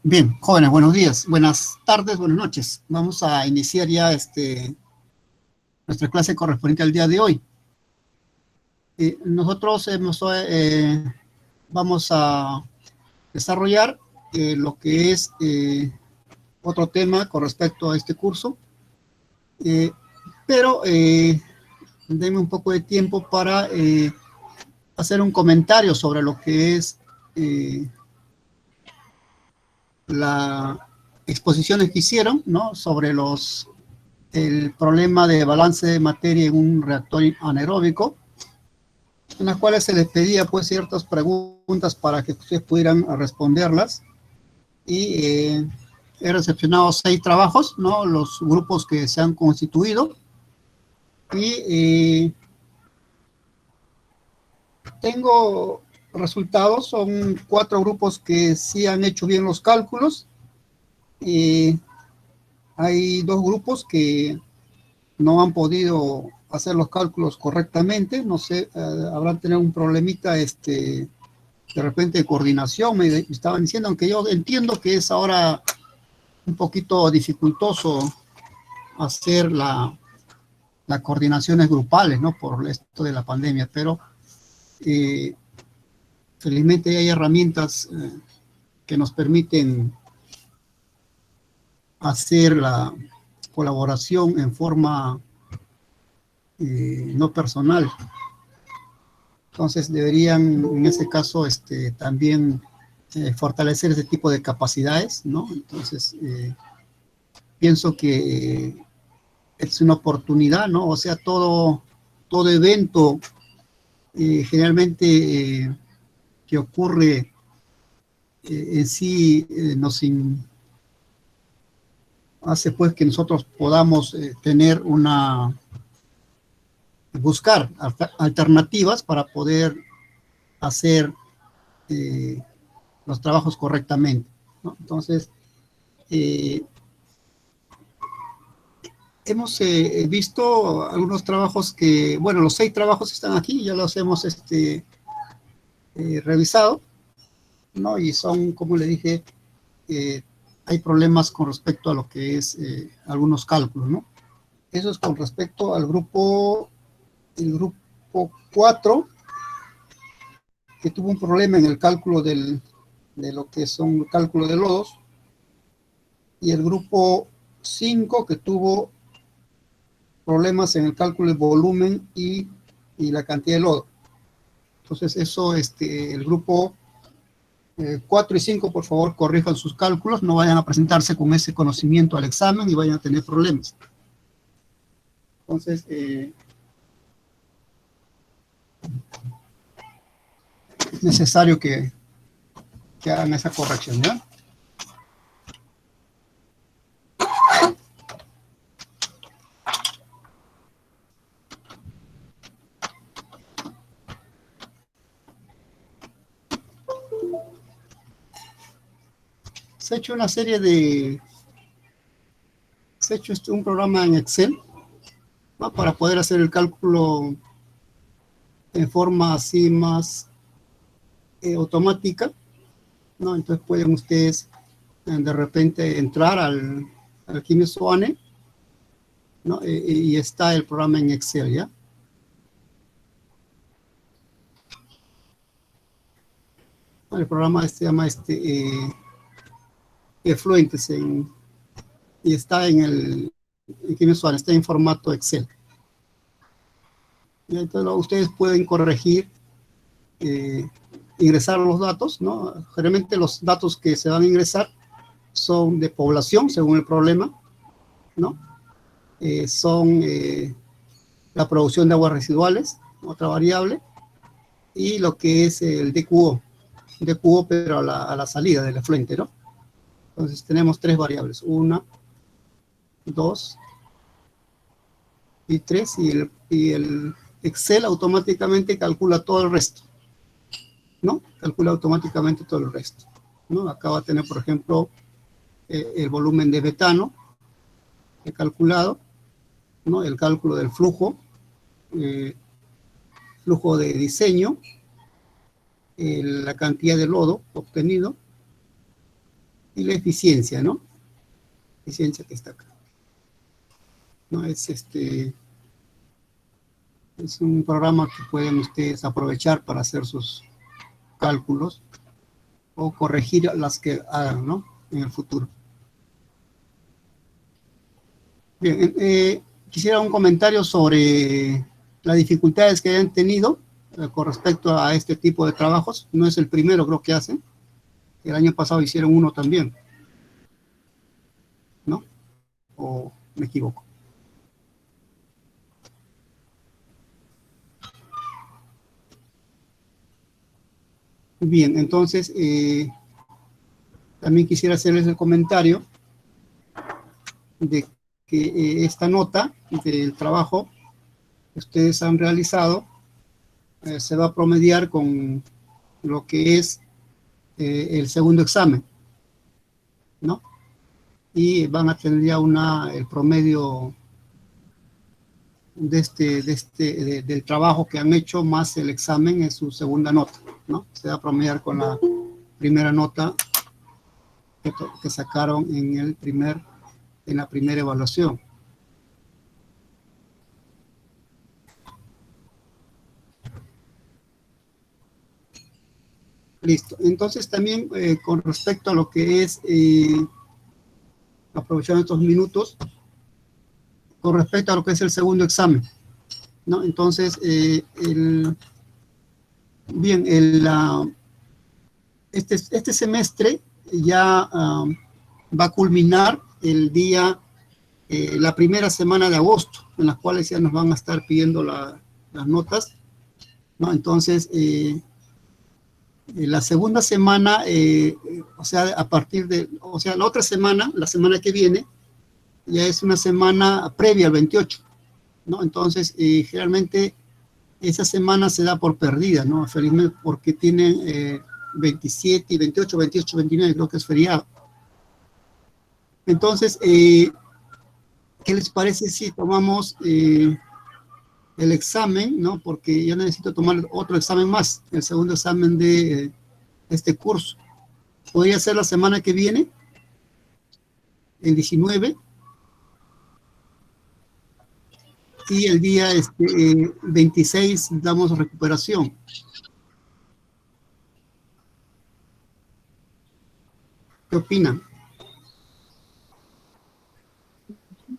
Bien, jóvenes, buenos días, buenas tardes, buenas noches. Vamos a iniciar ya nuestra clase correspondiente al día de hoy. Nosotros vamos a desarrollar lo que es otro tema con respecto a este curso, pero denme un poco de tiempo para hacer un comentario sobre lo que es las exposiciones que hicieron, ¿no? Sobre el problema de balance de materia en un reactor anaeróbico, en las cuales se les pedía pues ciertas preguntas para que ustedes pudieran responderlas. Y he recepcionado 6 trabajos, ¿no? Los grupos que se han constituido. Y tengo resultados, son 4 grupos que sí han hecho bien los cálculos. Hay 2 grupos que no han podido hacer los cálculos correctamente, no sé, habrán tenido un problemita, de repente de coordinación, me estaban diciendo, aunque yo entiendo que es ahora un poquito dificultoso hacer las coordinaciones grupales, ¿no? Por esto de la pandemia, pero felizmente hay herramientas que nos permiten hacer la colaboración en forma no personal. Entonces deberían, en ese caso, también fortalecer ese tipo de capacidades, ¿no? Entonces, pienso que es una oportunidad, ¿no? O sea, todo evento generalmente que ocurre en sí hace pues que nosotros podamos buscar alternativas para poder hacer los trabajos correctamente, ¿no? Entonces, hemos visto algunos trabajos que, bueno, los 6 trabajos están aquí, ya los hemos revisado, ¿no? Y son, como le dije, hay problemas con respecto a lo que es algunos cálculos, ¿no? Eso es con respecto al el grupo 4, que tuvo un problema en el cálculo de lo que son el cálculo de lodos, y el grupo 5, que tuvo problemas en el cálculo del volumen y la cantidad de lodo. Entonces, eso, el grupo 4 y 5, por favor, corrijan sus cálculos, no vayan a presentarse con ese conocimiento al examen y vayan a tener problemas. Entonces, es necesario que hagan esa corrección, ¿ya? Se ha hecho una serie se ha hecho un programa en Excel, ¿no? Para poder hacer el cálculo en forma así más automática, ¿no? Entonces pueden ustedes de repente entrar al Kimesoane, ¿no? Y está el programa en Excel, ¿ya? El programa se llama Fluentes y está en Kimesoane, está en formato Excel. Y entonces ustedes pueden corregir, ingresar los datos, ¿no? Generalmente los datos que se van a ingresar son de población, según el problema, ¿no? Son la producción de aguas residuales, otra variable, y lo que es el DQO, pero a la salida del efluente, ¿no? Entonces tenemos 3 variables, 1, 2 y 3, y el Excel automáticamente calcula todo el resto, ¿no? Calcula automáticamente todo el resto, ¿no? Acá va a tener, por ejemplo, el volumen de metano he calculado, ¿no? El cálculo del flujo de diseño, la cantidad de lodo obtenido, y la eficiencia, ¿no? Eficiencia que está acá. ¿No? Es un programa que pueden ustedes aprovechar para hacer sus cálculos o corregir las que hagan, ¿no? En el futuro. Bien, quisiera un comentario sobre las dificultades que hayan tenido con respecto a este tipo de trabajos. No es el primero, creo que hacen. El año pasado hicieron uno también, ¿no? ¿O me equivoco? Bien, entonces, también quisiera hacerles el comentario de que esta nota del trabajo que ustedes han realizado se va a promediar con lo que es el segundo examen, ¿no? Y van a tener ya el promedio del trabajo que han hecho más el examen en su segunda nota, ¿no? Se va a promediar con la primera nota que sacaron en la primera evaluación. Listo. Entonces también con respecto a lo que es, aprovechando estos minutos, con respecto a lo que es el segundo examen, ¿no? Entonces, bien, este semestre ya va a culminar la primera semana de agosto, en las cuales ya nos van a estar pidiendo las notas, ¿no? Entonces, la segunda semana, o sea, la otra semana, la semana que viene, ya es una semana previa al 28, ¿no? Entonces, generalmente esa semana se da por perdida, ¿no? Felizmente porque tienen 27 y 28, 28, 29, creo que es feriado. Entonces, ¿qué les parece si tomamos el examen, ¿no? Porque yo necesito tomar otro examen más, el segundo examen de este curso. Podría ser la semana que viene, el 19, y el día 26 damos recuperación. ¿Qué opinan?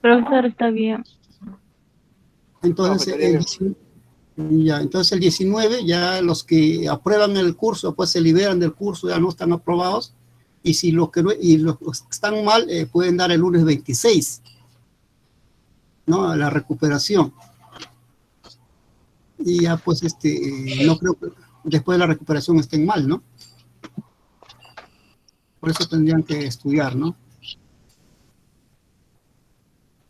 Profesor, está bien. Entonces, entonces el 19 ya los que aprueban el curso pues se liberan del curso, ya no están aprobados, y si los que están mal pueden dar el lunes 26, ¿no? La recuperación. Y ya pues no creo que después de la recuperación estén mal, ¿no? Por eso tendrían que estudiar, ¿no?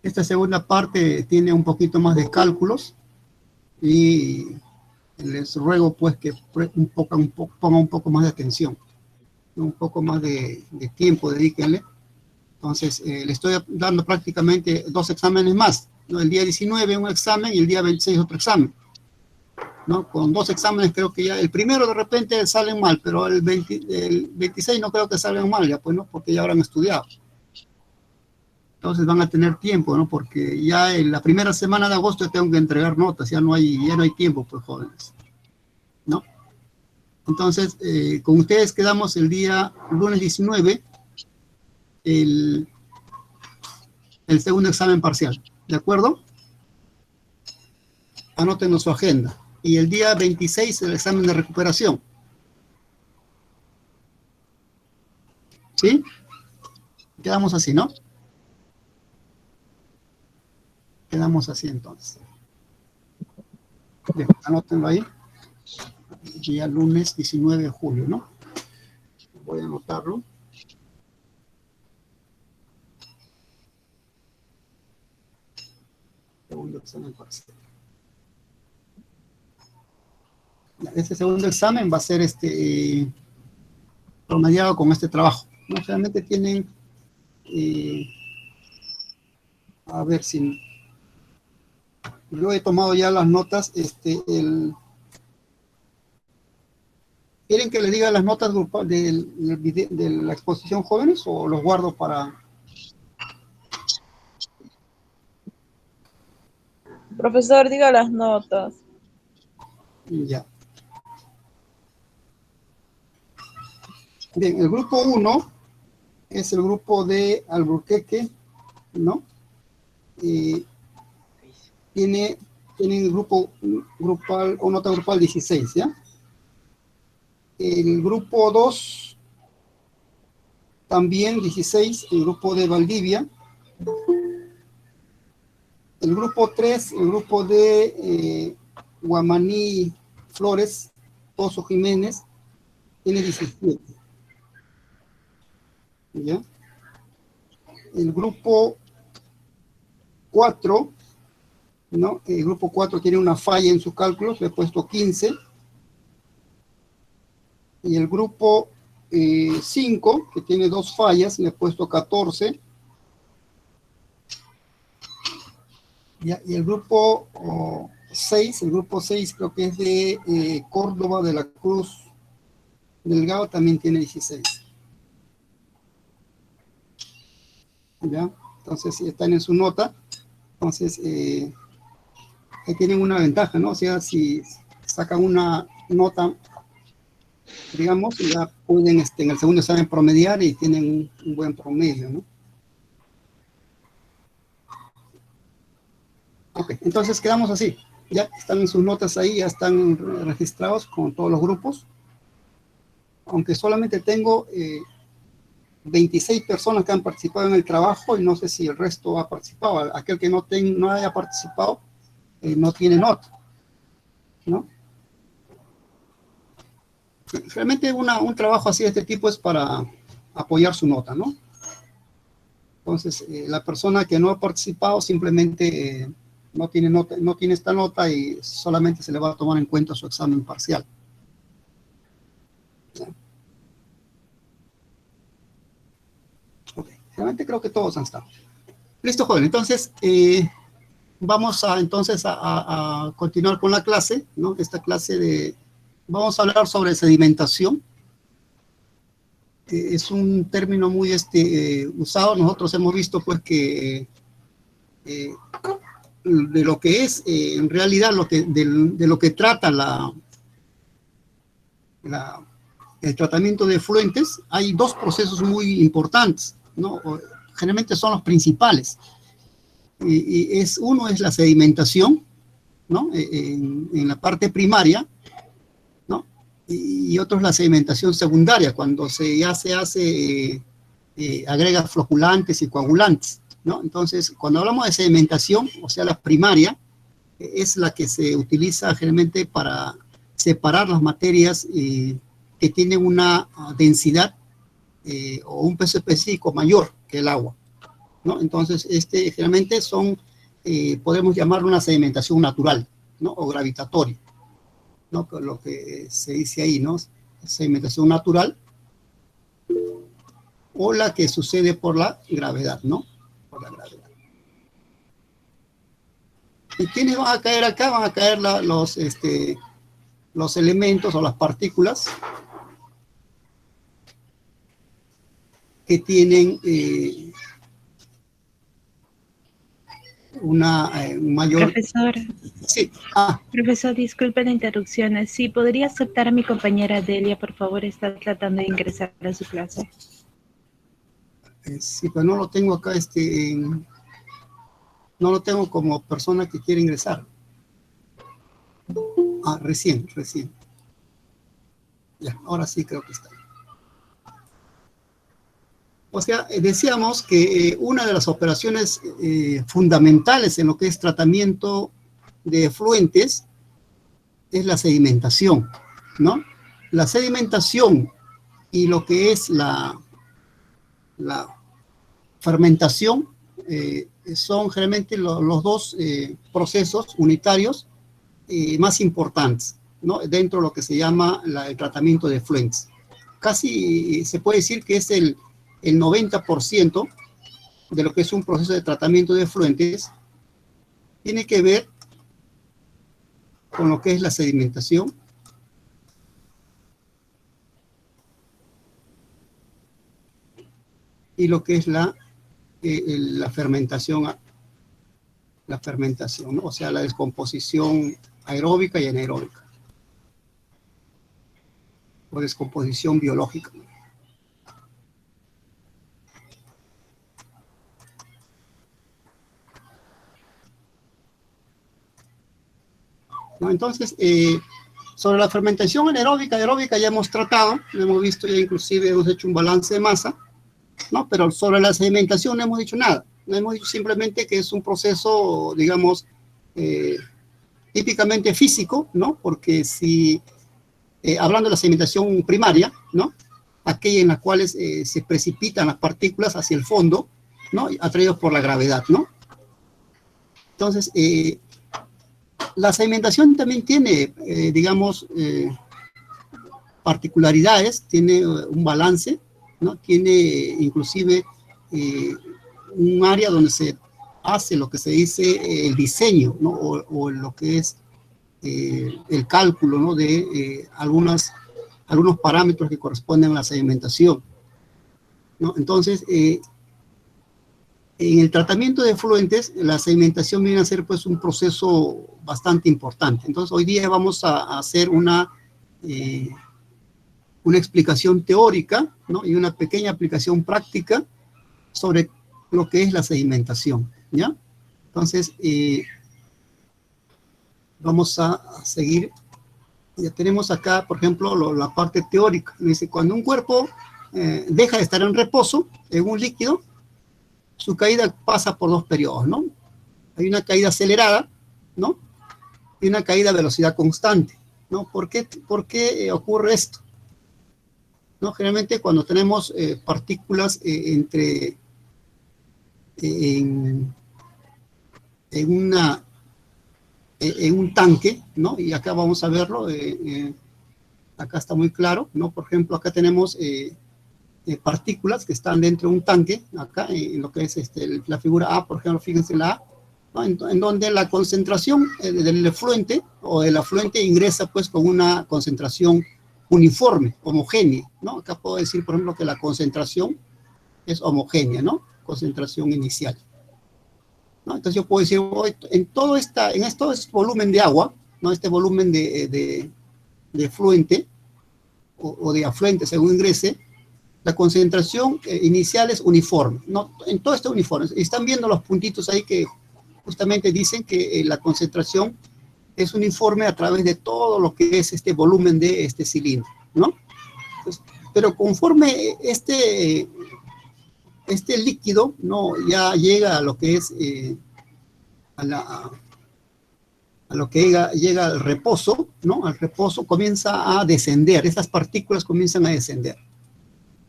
Esta segunda parte tiene un poquito más de cálculos y les ruego pues que pongan un poco más de atención, un poco más de tiempo, dedíquenle. Entonces, le estoy dando prácticamente 2 exámenes más, ¿no? El día 19 un examen y el día 26 otro examen, ¿no? Con 2 exámenes creo que ya, el primero de repente salen mal, pero el 26 no creo que salgan mal, ya pues, ¿no? Porque ya habrán estudiado. Entonces van a tener tiempo, ¿no? Porque ya en la primera semana de agosto tengo que entregar notas, ya no hay tiempo, pues, jóvenes, ¿no? Entonces, con ustedes quedamos el día lunes 19, el segundo examen parcial, ¿de acuerdo? Anoten su agenda. Y el día 26 el examen de recuperación. ¿Sí? Quedamos así, ¿no? Quedamos así entonces. Bien, anótenlo ahí. Día lunes 19 de julio, ¿no? Voy a anotarlo. Segundo examen parcial. Este segundo examen va a ser promediado con este trabajo, ¿no? Realmente tienen, a ver si yo he tomado ya las notas, ¿Quieren que les diga las notas de la exposición jóvenes o los guardo para...? Profesor, diga las notas. Ya. Bien, el grupo 1 es el grupo de Alburquerque, ¿no? Tiene el grupo grupal o nota grupal 16, ¿ya? El grupo 2 también 16, el grupo de Valdivia. El grupo 3, el grupo de Guamaní Flores, Pozo Jiménez, tiene 17. ¿Ya? El grupo 4, ¿no? El grupo 4 tiene una falla en sus cálculos, le he puesto 15. Y el grupo 5, que tiene 2 fallas, le he puesto 14. Y el grupo 6, el grupo 6 creo que es de Córdoba de la Cruz Delgado, también tiene 16. ¿Ya? Entonces, si están en su nota, entonces ahí tienen una ventaja, ¿no? O sea, si sacan una nota, digamos, ya pueden en el segundo examen promediar y tienen un buen promedio, ¿no? Ok, entonces quedamos así. Ya están en sus notas ahí, ya están registrados con todos los grupos. Aunque solamente tengo 26 personas que han participado en el trabajo y no sé si el resto ha participado. Aquel que no haya participado no tiene nota, ¿no? Realmente un trabajo así de este tipo es para apoyar su nota, ¿no? Entonces, la persona que no ha participado simplemente no tiene nota, no tiene esta nota y solamente se le va a tomar en cuenta su examen parcial. ¿Sí? Ok, realmente creo que todos han estado. Listo, joven. Entonces, vamos a continuar con la clase, ¿no? Esta clase vamos a hablar sobre sedimentación. Es un término muy usado. Nosotros hemos visto, pues, que de lo que es, en realidad, de lo que trata el tratamiento de efluentes, hay 2 procesos muy importantes, ¿no? Generalmente son los principales. Uno es la sedimentación, ¿no? En la parte primaria, ¿no? Y otro es la sedimentación secundaria, cuando ya se hace, agrega floculantes y coagulantes, ¿no? Entonces, cuando hablamos de sedimentación, o sea, la primaria, es la que se utiliza generalmente para separar las materias que tienen una densidad o un peso específico mayor que el agua, ¿no? Entonces, generalmente podemos llamarlo una sedimentación natural, ¿no? O gravitatoria, ¿no? Lo que se dice ahí, ¿no? Sedimentación natural o la que sucede por la gravedad, ¿no? Por la gravedad. ¿Y quiénes van a caer acá? Van a caer los elementos o las partículas que tienen un mayor... Profesor, Sí. profesor, disculpe la interrupción. Sí, ¿podría aceptar a mi compañera Delia, por favor? Está tratando de ingresar a su clase. Sí, pero no lo tengo acá, no lo tengo como persona que quiere ingresar. Recién. Ya, ahora sí creo que está. O sea, decíamos que una de las operaciones fundamentales en lo que es tratamiento de efluentes es la sedimentación, ¿no? La sedimentación y lo que es la fermentación son generalmente los 2 procesos unitarios más importantes, ¿no? Dentro de lo que se llama el tratamiento de efluentes. Casi se puede decir que es el 90% de lo que es un proceso de tratamiento de efluentes tiene que ver con lo que es la sedimentación y lo que es la fermentación, ¿no? O sea, la descomposición aeróbica y anaeróbica, o descomposición biológica. ¿No? Entonces, sobre la fermentación anaeróbica y aeróbica ya hemos tratado, lo hemos visto, ya inclusive hemos hecho un balance de masa, ¿no? Pero sobre la sedimentación no hemos dicho nada, no hemos dicho simplemente que es un proceso, digamos, típicamente físico, ¿no? Porque si, hablando de la sedimentación primaria, ¿no? Aquella en la cual se precipitan las partículas hacia el fondo, ¿no? Atraídos por la gravedad, ¿no? Entonces, la sedimentación también tiene, digamos, particularidades, tiene un balance, ¿no? Tiene inclusive un área donde se hace lo que se dice el diseño, ¿no? O lo que es el cálculo, ¿no? De algunos parámetros que corresponden a la sedimentación, ¿no? Entonces, en el tratamiento de efluentes, la sedimentación viene a ser pues un proceso bastante importante. Entonces, hoy día vamos a hacer una explicación teórica, ¿no? Y una pequeña aplicación práctica sobre lo que es la sedimentación, ¿ya? Entonces, vamos a seguir. Ya tenemos acá, por ejemplo, la parte teórica. Dice, cuando un cuerpo deja de estar en reposo, en un líquido, su caída pasa por dos periodos, ¿no? Hay una caída acelerada, ¿no? Y una caída a velocidad constante, ¿no? ¿Por qué ocurre esto? ¿No? Generalmente cuando tenemos partículas en un tanque, ¿no? Y acá vamos a verlo, acá está muy claro, ¿no? Por ejemplo, acá tenemos partículas que están dentro de un tanque, acá en lo que es la figura A, por ejemplo, fíjense la A, ¿no? En donde la concentración del efluente o del afluente ingresa pues con una concentración uniforme, homogénea, ¿no? Acá puedo decir, por ejemplo, que la concentración es homogénea, ¿no? Concentración inicial, ¿no? Entonces yo puedo decir, en todo este volumen de agua, ¿no? Este volumen de efluente o de afluente según ingrese, la concentración inicial es uniforme, ¿no? En todo este uniforme. Están viendo los puntitos ahí que justamente dicen que la concentración es uniforme a través de todo lo que es este volumen de este cilindro, ¿no? Entonces, pero conforme este líquido, ¿no? Ya llega a lo que es a lo que llega al reposo, ¿no? Al reposo comienza a descender, estas partículas comienzan a descender,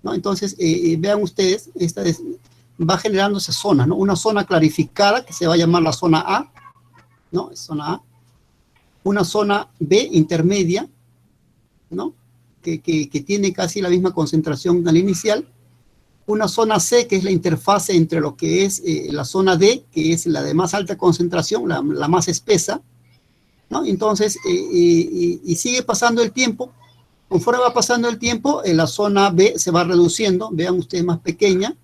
¿no? Entonces, vean ustedes, va generándose zona, ¿no? Una zona clarificada que se va a llamar la zona A, ¿no? Zona A. Una zona B intermedia, ¿no? Que tiene casi la misma concentración al inicial. Una zona C, que es la interfase entre lo que es la zona D, que es la de más alta concentración, la más espesa, ¿no? Entonces, y sigue pasando el tiempo. Conforme va pasando el tiempo, la zona B se va reduciendo, vean ustedes, más pequeña,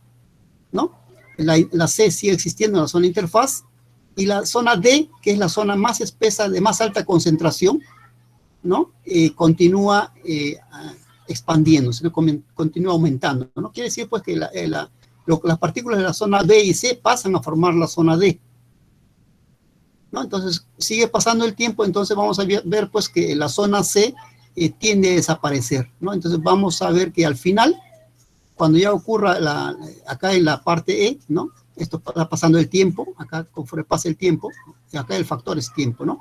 ¿no? La C sigue existiendo en la zona interfaz, y la zona D, que es la zona más espesa, de más alta concentración, ¿no? Continúa expandiéndose, ¿no? Continúa aumentando, ¿no? Quiere decir, pues, que las partículas de la zona B y C pasan a formar la zona D, ¿no? Entonces, sigue pasando el tiempo, entonces vamos a ver, pues, que la zona C tiende a desaparecer, ¿no? Entonces, vamos a ver que al final, cuando ya ocurra acá en la parte E, ¿no? Esto está pasando el tiempo, acá conforme pasa el tiempo, y acá el factor es tiempo, ¿no?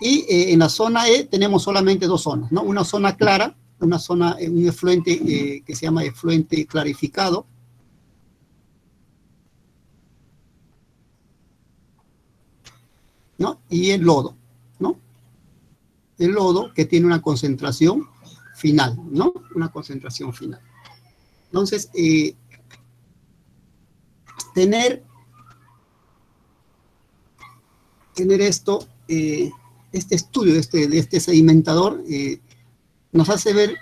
Y en la zona E tenemos solamente dos zonas, ¿no? Una zona clara, una zona, un efluente que se llama efluente clarificado, ¿no? Y el lodo, ¿no? El lodo que tiene una concentración final, ¿no? Una concentración final. Entonces, tener esto, este estudio de este sedimentador nos hace ver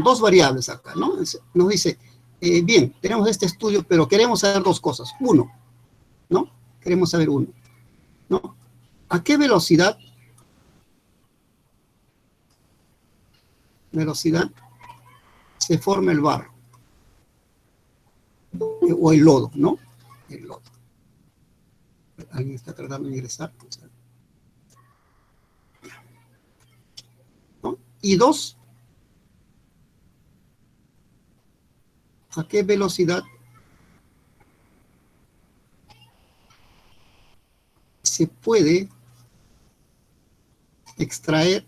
dos variables acá, ¿no? Nos dice, Bien, tenemos este estudio, pero queremos saber dos cosas. Uno, ¿no? Queremos saber uno, ¿no? ¿A qué velocidad se forma el barro? O el lodo, ¿no? El lodo. Alguien está tratando de ingresar. ¿No? Y dos, ¿a qué velocidad se puede extraer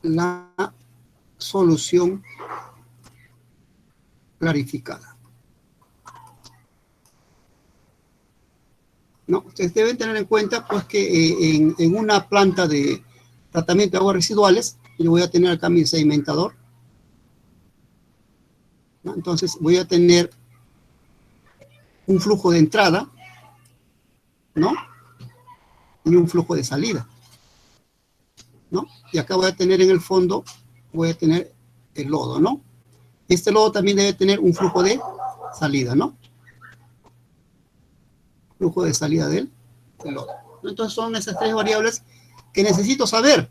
la solución clarificada? ¿No? Ustedes deben tener en cuenta pues que en una planta de tratamiento de aguas residuales, yo voy a tener acá mi sedimentador, ¿no? Entonces voy a tener un flujo de entrada, ¿no? Y un flujo de salida, ¿no? Y acá voy a tener en el fondo, voy a tener el lodo, ¿no? Este lodo también debe tener un flujo de salida, ¿no? Flujo de salida del lodo. Entonces son esas tres variables que necesito saber,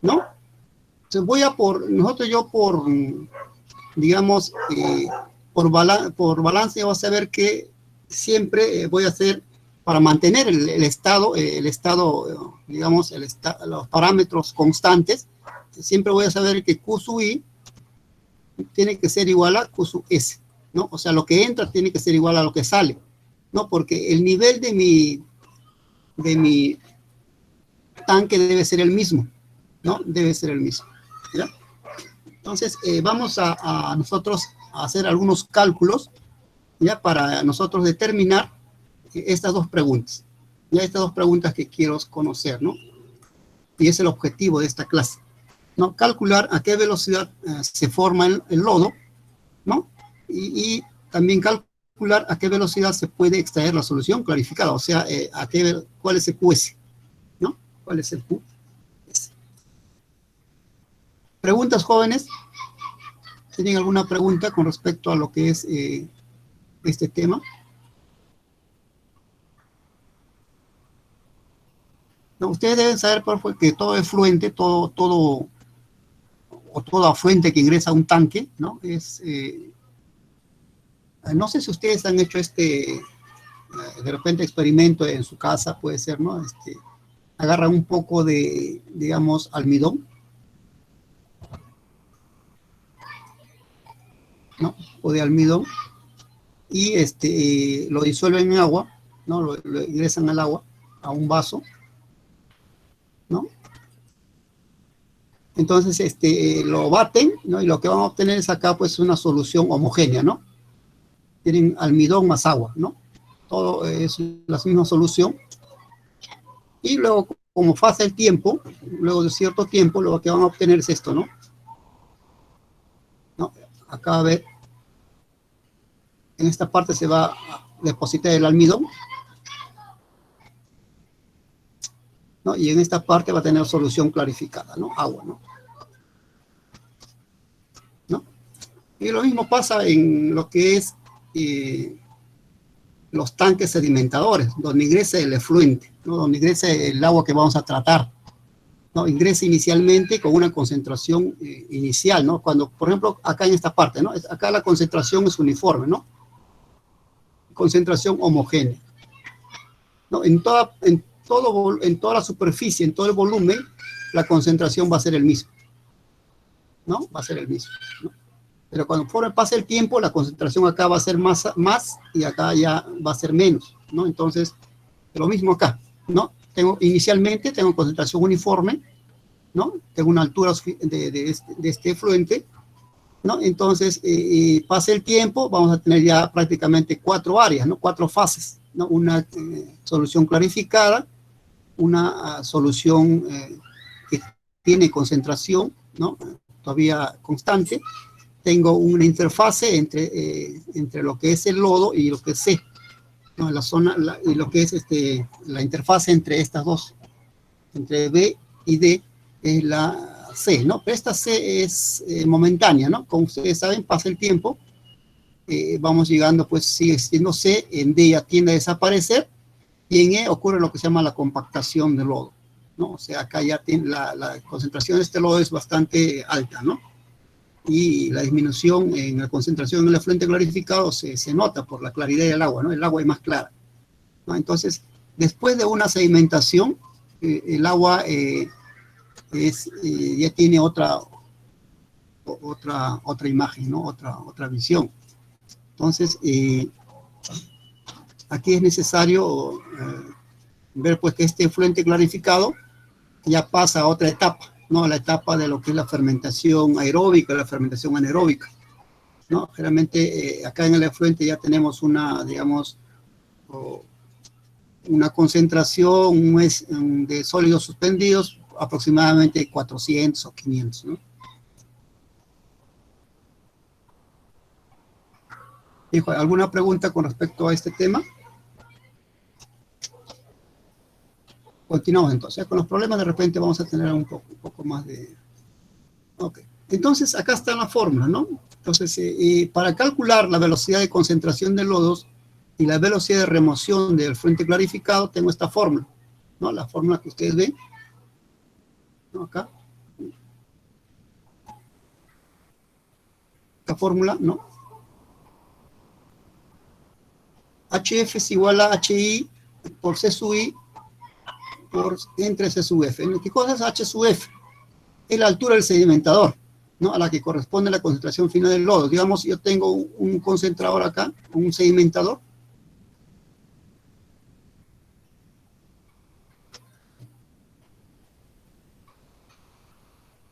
¿no? Entonces voy a digamos, por balance, voy a saber que siempre voy a hacer, para mantener el estado, digamos, los parámetros constantes, siempre voy a saber que Q sub I tiene que ser igual a Q sub S, ¿no? O sea, lo que entra tiene que ser igual a lo que sale, ¿no? Porque el nivel de mi tanque debe ser el mismo, ¿no? Debe ser el mismo, ¿ya? Entonces, vamos a nosotros a hacer algunos cálculos, ya, para nosotros determinar estas dos preguntas, ya, estas dos preguntas que quiero conocer, ¿no? Y es el objetivo de esta clase, ¿no? Calcular a qué velocidad se forma el lodo, ¿no? Y también calcular a qué velocidad se puede extraer la solución clarificada, o sea, cuál es el QS, ¿no? ¿Cuál es el QS? ¿Preguntas, jóvenes? ¿Tienen alguna pregunta con respecto a lo que es este tema? No, ustedes deben saber, por favor, que todo efluente, todo afluente que ingresa a un tanque, ¿no? No sé si ustedes han hecho de repente experimento en su casa, puede ser, ¿no? Agarran un poco de, digamos, almidón, ¿no? O de almidón, y lo disuelven en agua, ¿no? Lo ingresan al agua, a un vaso, ¿no? Entonces, lo baten, ¿no? Y lo que van a obtener es acá, pues, una solución homogénea, ¿no? Tienen almidón más agua, ¿no? Todo es la misma solución. Y luego, como pasa el tiempo, luego de cierto tiempo, lo que van a obtener es esto, ¿no? ¿No? Acá, a ver, en esta parte se va a depositar el almidón, ¿no? Y en esta parte va a tener solución clarificada, ¿no? Agua, ¿no? ¿No? Y lo mismo pasa en lo que es los tanques sedimentadores, donde ingresa el efluente, ¿no? Donde ingresa el agua que vamos a tratar, ¿no? Ingresa inicialmente con una concentración inicial, ¿no? Cuando, por ejemplo, acá en esta parte, ¿no? Acá la concentración es uniforme, ¿no? Concentración homogénea, ¿no? En toda la superficie, en todo el volumen, la concentración va a ser el mismo, ¿no? Va a ser el mismo, ¿no? Pero cuando pase el tiempo, la concentración acá va a ser más y acá ya va a ser menos, ¿no? Entonces, lo mismo acá, ¿no? Inicialmente tengo concentración uniforme, ¿no? Tengo una altura de este efluente, ¿no? Entonces, pase el tiempo, vamos a tener ya prácticamente 4 áreas, ¿no? 4 fases, ¿no? Una solución clarificada, una solución que tiene concentración, ¿no? Todavía constante. Tengo una interfase entre lo que es el lodo y lo que es C, ¿no? Y lo que es la interfase entre estas dos, entre B y D, es la C, ¿no? Pero esta C es momentánea, ¿no? Como ustedes saben, pasa el tiempo, vamos llegando, pues sigue siendo C, en D ya tiende a desaparecer, y en E ocurre lo que se llama la compactación del lodo, ¿no? O sea, acá ya tiene la concentración de este lodo es bastante alta, ¿no? Y la disminución en la concentración en el efluente clarificado se nota por la claridad del agua, ¿no? El agua es más clara, ¿no? Entonces, después de una sedimentación, el agua ya tiene otra imagen, ¿no? Otra visión. Entonces, aquí es necesario ver pues que este efluente clarificado ya pasa a otra etapa, ¿no? La etapa de lo que es la fermentación aeróbica, la fermentación anaeróbica, ¿no? Generalmente acá en el efluente ya tenemos una, digamos, una concentración de sólidos suspendidos aproximadamente 400 o 500, ¿no? Hijo, ¿alguna pregunta con respecto a este tema? Continuamos entonces. Con los problemas de repente vamos a tener un poco más de... Ok. Entonces, acá está la fórmula, ¿no? Entonces, para calcular la velocidad de concentración de lodos y la velocidad de remoción del efluente clarificado, tengo esta fórmula, ¿no? La fórmula que ustedes ven, ¿no? Acá. Esta fórmula, ¿no? HF es igual a HI por C sub I entre C sub F. ¿Qué cosa es H sub F? Es la altura del sedimentador, ¿no? A la que corresponde la concentración final del lodo. Digamos, yo tengo un concentrador acá, un sedimentador.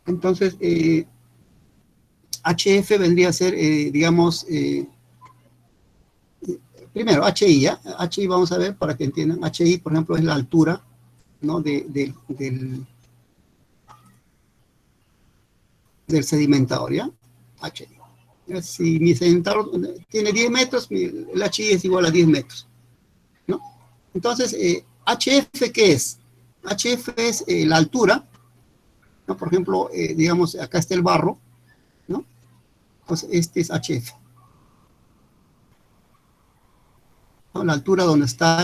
Entonces, HF vendría a ser, digamos, primero, HI, ¿ya? HI vamos a ver para que entiendan. HI, por ejemplo, es la altura, ¿no? del sedimentador, ¿ya? HI. Si mi sedimentador tiene 10 metros, el HI es igual a 10 metros, ¿no? Entonces, HF, ¿qué es? HF es la altura, ¿no? Por ejemplo, digamos, acá está el barro, ¿no? Entonces, este es HF, ¿no? La altura donde está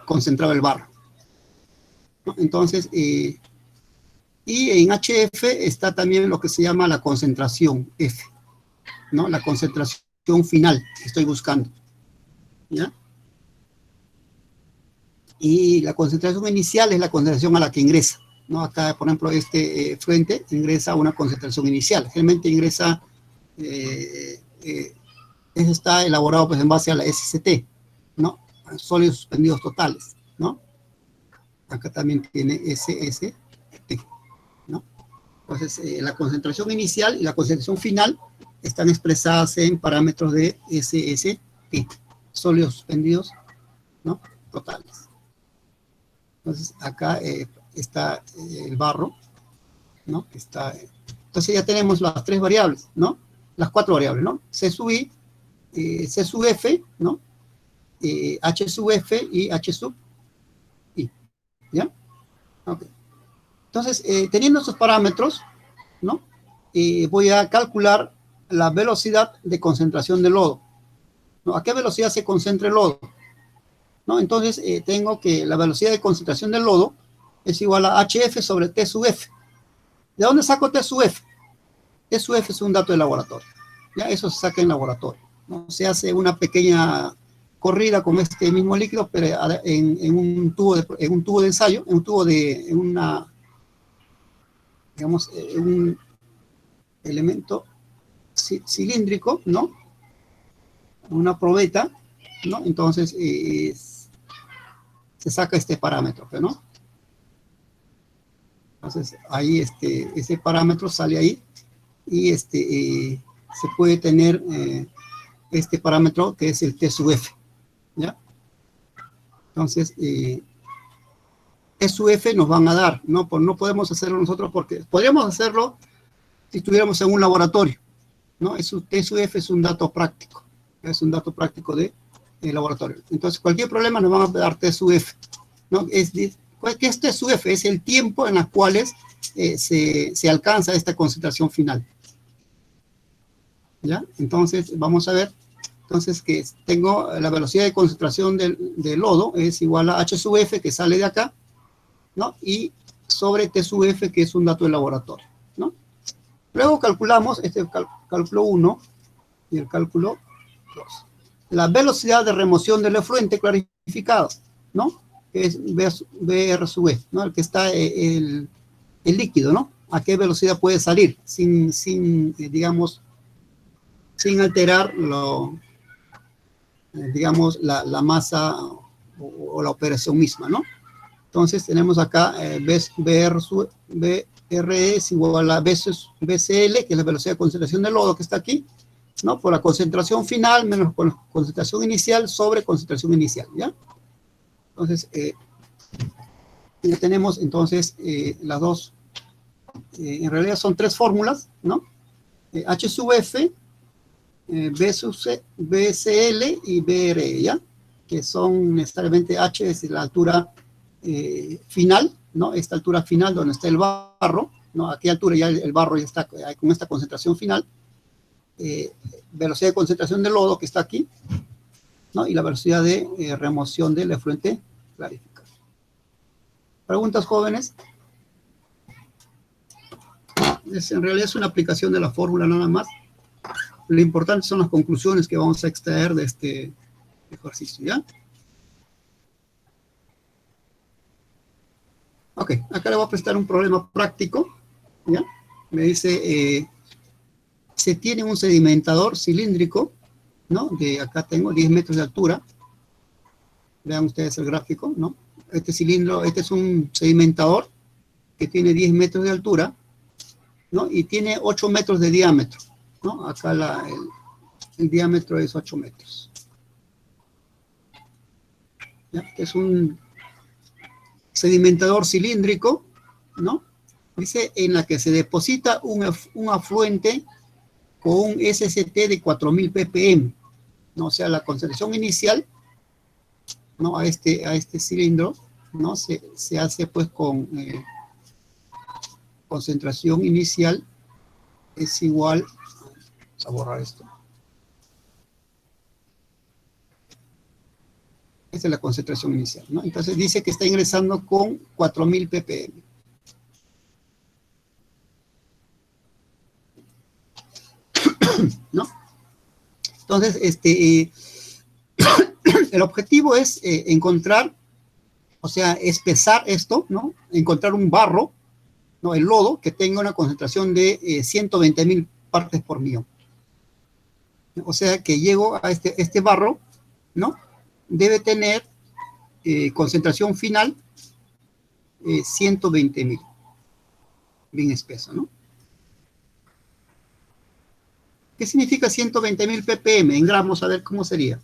concentrado el barro, ¿no? Entonces, y en HF está también lo que se llama la concentración F, ¿no? La concentración final que estoy buscando, ¿ya? Y la concentración inicial es la concentración a la que ingresa, ¿no? Acá, por ejemplo, este efluente ingresa a una concentración inicial. Generalmente ingresa, está elaborado pues en base a la SCT, ¿no? Sólidos suspendidos totales, ¿no? Acá también tiene SST, ¿no? Entonces, la concentración inicial y la concentración final están expresadas en parámetros de SST, sólidos suspendidos, ¿no? Totales. Entonces, acá está el barro, ¿no? Entonces ya tenemos las tres variables, ¿no? Las cuatro variables, ¿no? C sub I, C sub F, ¿no? H sub F y H sub I, ¿ya? Ok. Entonces, teniendo estos parámetros, ¿no? Voy a calcular la velocidad de concentración del lodo, ¿no? ¿A qué velocidad se concentra el lodo? ¿No? Entonces, tengo que la velocidad de concentración del lodo es igual a HF sobre T sub F. ¿De dónde saco T sub F? T sub F es un dato de laboratorio, ¿ya? Eso se saca en laboratorio, ¿no? Se hace una pequeña corrida con este mismo líquido, pero en un tubo de ensayo, digamos, un elemento cilíndrico, ¿no? Una probeta, ¿no? Entonces, se saca este parámetro, ¿no? Entonces, ahí ese parámetro sale ahí y se puede tener este parámetro que es el T sub F, ¿ya? Entonces, T sub F nos van a dar, ¿no? No podemos hacerlo nosotros porque podríamos hacerlo si estuviéramos en un laboratorio, ¿no? T sub F es un dato práctico, es un dato práctico de laboratorio. Entonces, cualquier problema nos van a dar T sub F, ¿no? que este es su F, es el tiempo en los cuales se alcanza esta concentración final. ¿Ya? Entonces, vamos a ver. Entonces, que tengo la velocidad de concentración del lodo es igual a H sub F, que sale de acá, ¿no? Y sobre T sub F, que es un dato de laboratorio, ¿no? Luego calculamos, cálculo 1 y el cálculo 2. La velocidad de remoción del efluente clarificado, ¿no? Que es BR sub E, ¿no? El que está el líquido, ¿no? ¿A qué velocidad puede salir? Digamos, sin alterar digamos, la masa o la operación misma, ¿no? Entonces tenemos acá BRE es igual a BCL, que es la velocidad de concentración del lodo que está aquí, ¿no? Por la concentración final menos concentración inicial sobre concentración inicial, ¿ya? Entonces, ya tenemos entonces las dos, en realidad son tres fórmulas, ¿no? H sub F, BCL y BRE, ¿ya? Que son necesariamente H es la altura final, ¿no? Esta altura final donde está el barro, ¿no? A qué altura ya el barro ya está con esta concentración final. Velocidad de concentración del lodo que está aquí, ¿no? Y la velocidad de remoción del efluente clarificado. ¿Preguntas, jóvenes? En realidad es una aplicación de la fórmula nada más. Lo importante son las conclusiones que vamos a extraer de este ejercicio, ¿ya? Ok, acá le voy a presentar un problema práctico, ¿ya? Me dice, se tiene un sedimentador cilíndrico, ¿no? Acá tengo 10 metros de altura. Vean ustedes el gráfico, ¿no? Este cilindro, este es un sedimentador que tiene 10 metros de altura, ¿no? Y tiene 8 metros de diámetro, ¿no? Acá el diámetro es 8 metros. ¿Ya? Este es un sedimentador cilíndrico, ¿no? Dice en la que se deposita un afluente con un SST de 4000 ppm, ¿no? O sea, la concentración inicial, ¿no? A este cilindro, ¿no? Se hace pues con concentración inicial es igual, vamos a borrar esto. Esta es la concentración inicial, ¿no? Entonces dice que está ingresando con 4000 ppm. ¿No? Entonces, el objetivo es encontrar, o sea, espesar esto, ¿no? Encontrar un barro, ¿no? El lodo, que tenga una concentración de 120.000 partes por millón. O sea, que llego a este barro, ¿no? Debe tener concentración final 120.000. Bien espeso, ¿no? ¿Qué significa 120.000 ppm? En gramos, a ver cómo sería.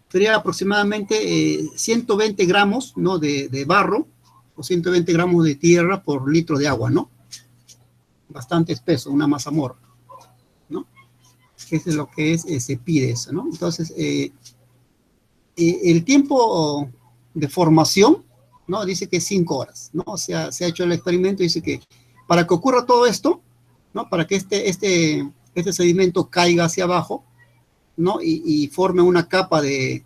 Sería aproximadamente 120 gramos, ¿no? de barro, o 120 gramos de tierra por litro de agua, ¿no? Bastante espeso, una mazamorra, ¿no? Eso es lo que se pide eso, ¿no? Entonces, el tiempo de formación, ¿no? Dice que es 5 horas, ¿no? O sea, se ha hecho el experimento y dice que para que ocurra todo esto, ¿no? Para que este sedimento caiga hacia abajo, ¿no? Y forme una capa que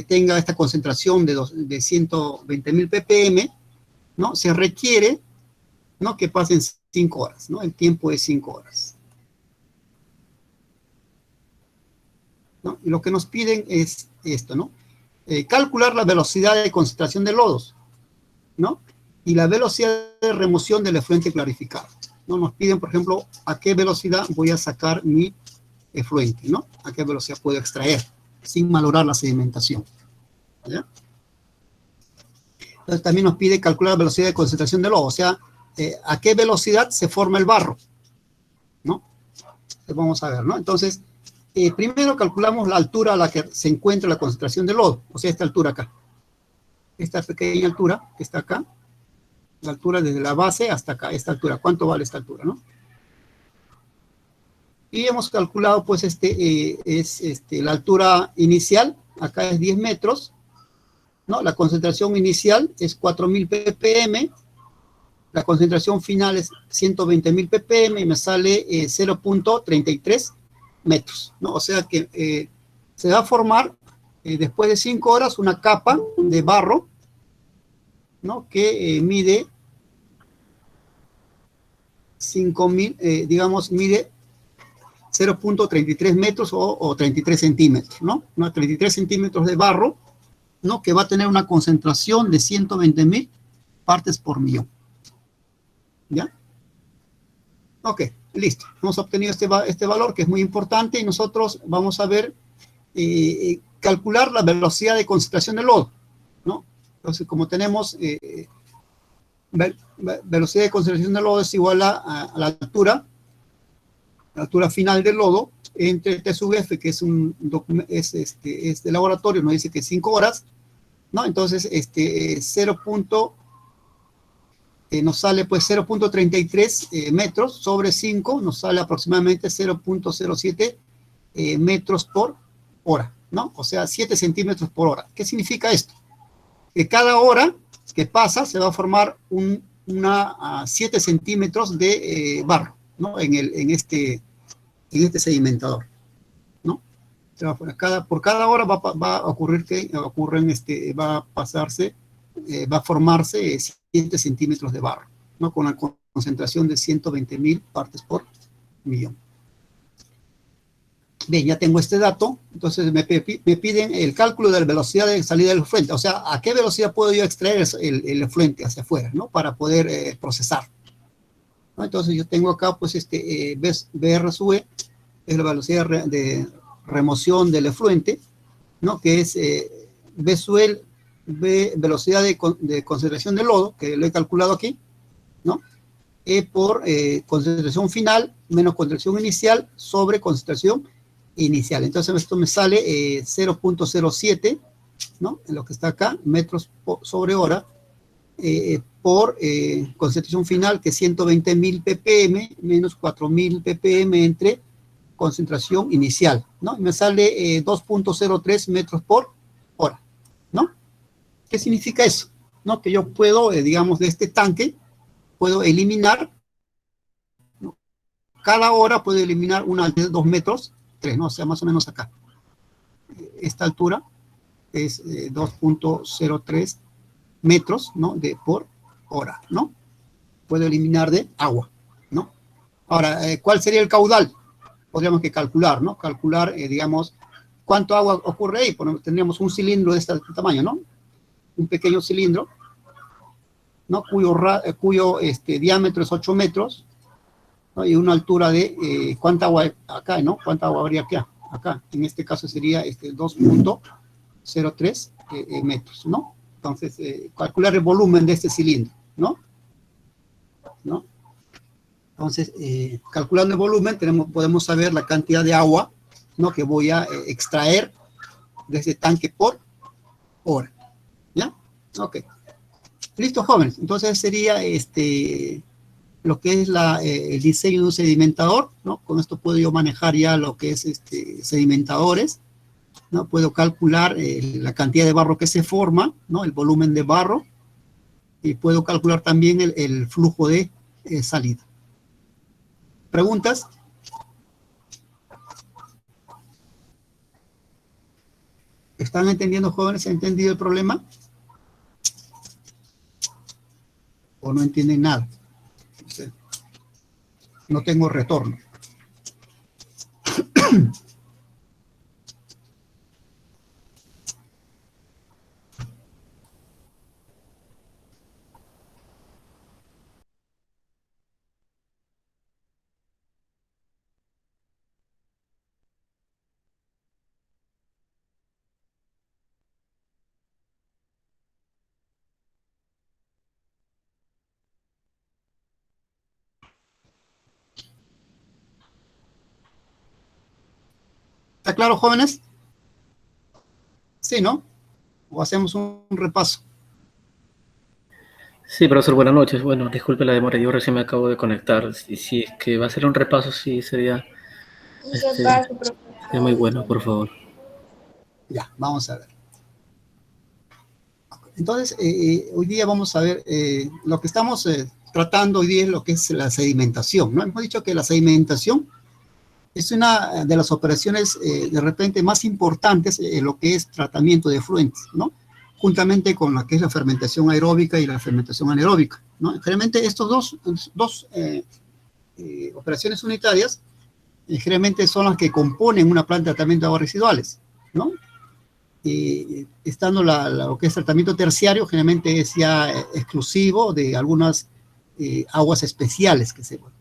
tenga esta concentración de 120.000 ppm, ¿no? Se requiere, ¿no? Que pasen 5 horas, ¿no? El tiempo es 5 horas. ¿No? Y lo que nos piden es esto, ¿no? Calcular la velocidad de concentración de lodos, ¿no? Y la velocidad de remoción del efluente clarificado, ¿no? Nos piden, por ejemplo, a qué velocidad voy a sacar mi efluente, ¿no? A qué velocidad puedo extraer sin malograr la sedimentación, ¿ya? Entonces también nos pide calcular la velocidad de concentración de lodo, o sea, a qué velocidad se forma el barro, ¿no? Entonces vamos a ver, ¿no? Entonces, primero calculamos la altura a la que se encuentra la concentración de lodo, o sea, esta altura acá. Esta pequeña altura que está acá, la altura desde la base hasta acá, esta altura. ¿Cuánto vale esta altura, no? Y hemos calculado, pues, la altura inicial, acá es 10 metros, ¿no? La concentración inicial es 4.000 ppm, la concentración final es 120.000 ppm y me sale 0.33 metros, ¿no? O sea que se va a formar después de 5 horas una capa de barro, ¿no? Que mide 5.000, digamos, mide 0.33 metros o 33 centímetros, ¿no? 33 centímetros de barro, ¿no? Que va a tener una concentración de 120.000 partes por millón. ¿Ya? Ok, listo. Hemos obtenido este valor que es muy importante y nosotros vamos a ver, calcular la velocidad de concentración del lodo, ¿no? Entonces, como tenemos velocidad de concentración del lodo es igual a la altura final del lodo entre T sub F, que es de laboratorio, nos dice que 5 horas, ¿no? Entonces, nos sale pues 0.33 metros sobre 5, nos sale aproximadamente 0.07 metros por hora, ¿no? O sea, 7 centímetros por hora. ¿Qué significa esto? Que cada hora que pasa se va a formar 7 centímetros de barro, ¿no? En este sedimentador, ¿no? Por cada hora va a ocurrir que va a pasarse, va a formarse 7 centímetros de barro, ¿no? Con la concentración de 120.000 partes por millón. Bien, ya tengo este dato, entonces me piden el cálculo de la velocidad de salida del efluente, o sea, a qué velocidad puedo yo extraer el efluente hacia afuera, ¿no? Para poder procesar, ¿no? Entonces yo tengo acá, pues, BR sub E, es la velocidad de remoción del efluente, ¿no? Que es B sub E, velocidad de concentración de lodo, que lo he calculado aquí, ¿no? Por concentración final menos concentración inicial sobre concentración inicial. Entonces esto me sale 0.07, ¿no? En lo que está acá, metros sobre hora, por concentración final, que es 120.000 ppm menos 4.000 ppm entre concentración inicial, ¿no? Y me sale 2.03 metros por hora, ¿no? ¿Qué significa eso? ¿No? Que yo puedo, digamos, de este tanque, puedo eliminar, ¿no? Cada hora puedo eliminar una de 2 metros, 3, ¿no? O sea, más o menos acá. Esta altura es 2.03 metros, ¿no? Por hora, ¿no? Puedo eliminar de agua, ¿no? Ahora, ¿cuál sería el caudal? Podríamos que calcular, ¿no? Calcular, digamos, cuánto agua ocurre ahí. Tendríamos un cilindro de este tamaño, ¿no? Un pequeño cilindro, ¿no? Cuyo diámetro es 8 metros, ¿no? Y una altura de, ¿cuánta agua hay acá, no? ¿Cuánta agua habría acá? En este caso sería 2.03 metros, ¿no? Entonces, calcular el volumen de este cilindro, ¿no? Entonces, calculando el volumen, podemos saber la cantidad de agua, ¿no? Que voy a extraer de este tanque por hora, ¿ya? Ok. Listo, jóvenes. Entonces sería lo que es el diseño de un sedimentador, ¿no? Con esto puedo yo manejar ya lo que es sedimentadores, ¿no? Puedo calcular la cantidad de barro que se forma, ¿no? El volumen de barro, y puedo calcular también el flujo de salida. ¿Preguntas? ¿Están entendiendo, jóvenes? ¿Han entendido el problema? ¿O no entienden nada? No tengo retorno. ¿Está claro, jóvenes? Sí, ¿no? ¿O hacemos un repaso? Sí, profesor, buenas noches. Bueno, disculpe la demora, yo recién me acabo de conectar. Si es que va a ser un repaso, sí, sería muy bueno, por favor. Ya, vamos a ver. Entonces, hoy día vamos a ver, lo que estamos tratando hoy día es lo que es la sedimentación, ¿no? Hemos dicho que la sedimentación es una de las operaciones de repente más importantes en lo que es tratamiento de efluentes, ¿no? Juntamente con lo que es la fermentación aeróbica y la fermentación anaeróbica, ¿no? Generalmente estos dos operaciones unitarias generalmente son las que componen una planta de tratamiento de aguas residuales, ¿no? Estando lo que es tratamiento terciario, generalmente es ya exclusivo de algunas aguas especiales,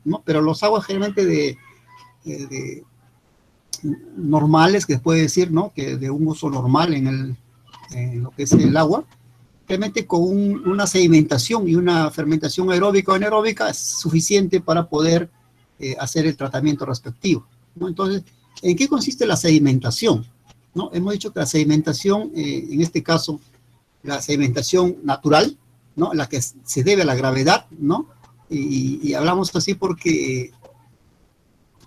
¿no? Pero los aguas generalmente de normales, que se puede decir, ¿no? Que de un uso normal en lo que es el agua, realmente con una sedimentación y una fermentación aeróbica o anaeróbica es suficiente para poder hacer el tratamiento respectivo, ¿no? Entonces, ¿en qué consiste la sedimentación? ¿No? Hemos dicho que la sedimentación, en este caso, la sedimentación natural, ¿no? La que se debe a la gravedad, ¿no? Y hablamos así porque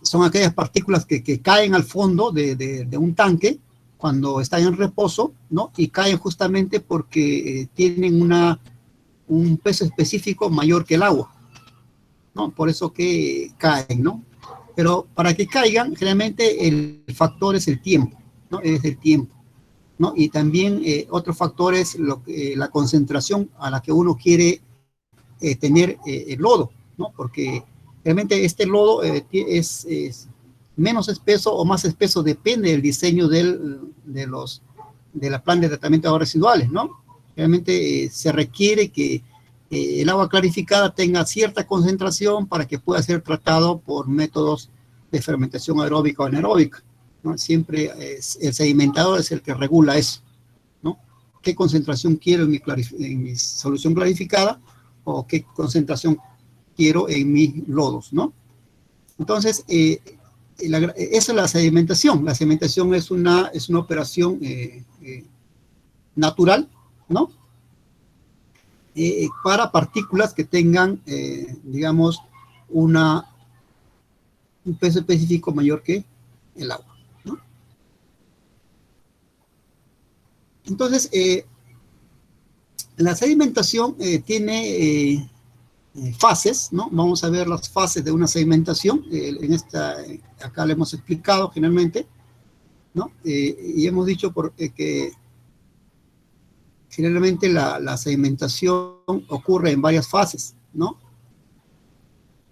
son aquellas partículas que caen al fondo de un tanque cuando están en reposo, ¿no? Y caen justamente porque tienen un peso específico mayor que el agua, ¿no? Por eso que caen, ¿no? Pero para que caigan, generalmente el factor es el tiempo, ¿no? Es el tiempo, ¿no? Y también otro factor es la concentración a la que uno quiere tener el lodo, ¿no? Porque realmente este lodo es menos espeso o más espeso, depende del diseño de la planta de tratamiento de aguas residuales, ¿no? Realmente se requiere que el agua clarificada tenga cierta concentración para que pueda ser tratado por métodos de fermentación aeróbica o anaeróbica, ¿no? Siempre el sedimentador es el que regula eso, ¿no? ¿Qué concentración quiero en mi solución clarificada o qué concentración quiero en mis lodos, ¿no? Entonces, esa es la sedimentación. La sedimentación es una operación natural, ¿no? Para partículas que tengan, digamos, un peso específico mayor que el agua, ¿no? Entonces, la sedimentación tiene fases, ¿no? Vamos a ver las fases de una sedimentación. Acá le hemos explicado generalmente, ¿no? Y hemos dicho que generalmente la sedimentación ocurre en varias fases, ¿no?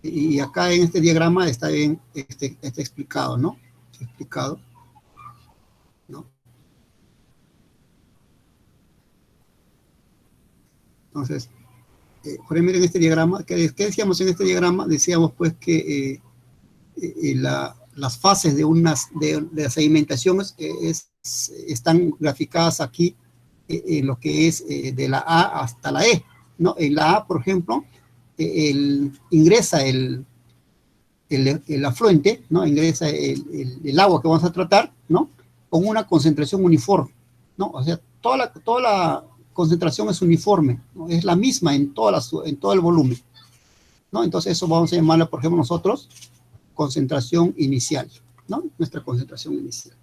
Y acá en este diagrama está bien está explicado, ¿no? Está explicado, ¿no? Entonces, por ejemplo, en este diagrama, ¿qué decíamos en este diagrama? Decíamos pues que las fases de la sedimentación están graficadas aquí en lo que es de la A hasta la E, ¿no? En la A, por ejemplo, ingresa el afluente, ¿no? Ingresa el agua que vamos a tratar, ¿no? Con una concentración uniforme, ¿no? O sea, toda la concentración es uniforme, ¿no? Es la misma en todo el volumen, ¿no? Entonces eso vamos a llamarla, por ejemplo, nosotros concentración inicial, ¿no? Nuestra concentración inicial.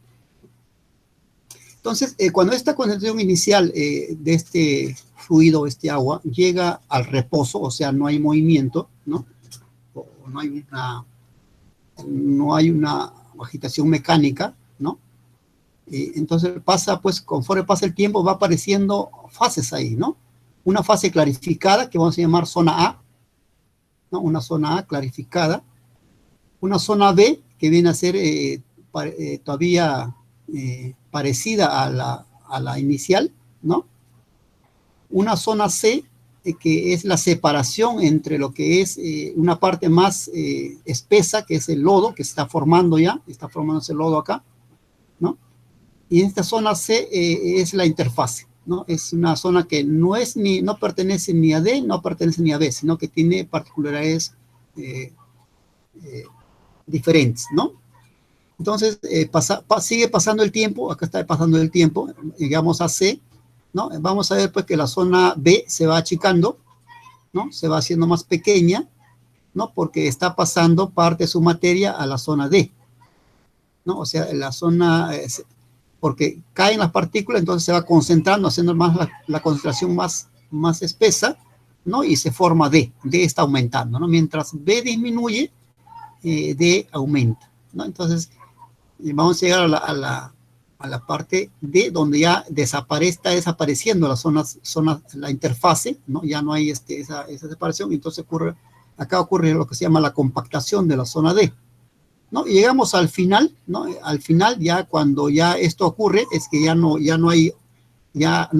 Entonces, cuando esta concentración inicial de este fluido, este agua, llega al reposo, o sea, no hay movimiento, ¿no? O no hay una agitación mecánica, ¿no? Entonces pasa, pues, conforme pasa el tiempo, va apareciendo fases ahí, ¿no? Una fase clarificada, que vamos a llamar zona A, ¿no? Una zona A clarificada. Una zona B, que viene a ser todavía parecida a la inicial, ¿no? Una zona C, que es la separación entre lo que es una parte más espesa, que es el lodo, que se está formando ya, está formándose el lodo acá, ¿no? Y esta zona C es la interfase, ¿no? Es una zona que no pertenece ni a D, no pertenece ni a B, sino que tiene particularidades diferentes, ¿no? Entonces, sigue pasando el tiempo, acá está pasando el tiempo, llegamos a C, ¿no? Vamos a ver pues que la zona B se va achicando, ¿no? Se va haciendo más pequeña, ¿no? Porque está pasando parte de su materia a la zona D, ¿no? O sea, la zona porque caen las partículas, entonces se va concentrando, haciendo más la concentración más espesa, ¿no? Y se forma D. D está aumentando, ¿no? Mientras B disminuye, D aumenta, ¿no? Entonces, vamos a llegar a la parte D, donde ya está desapareciendo la interfase, ¿no? Ya no hay esa separación, entonces acá ocurre lo que se llama la compactación de la zona D, ¿no? Y llegamos al final, ¿no? Al final, ya cuando ya esto ocurre, es que ya no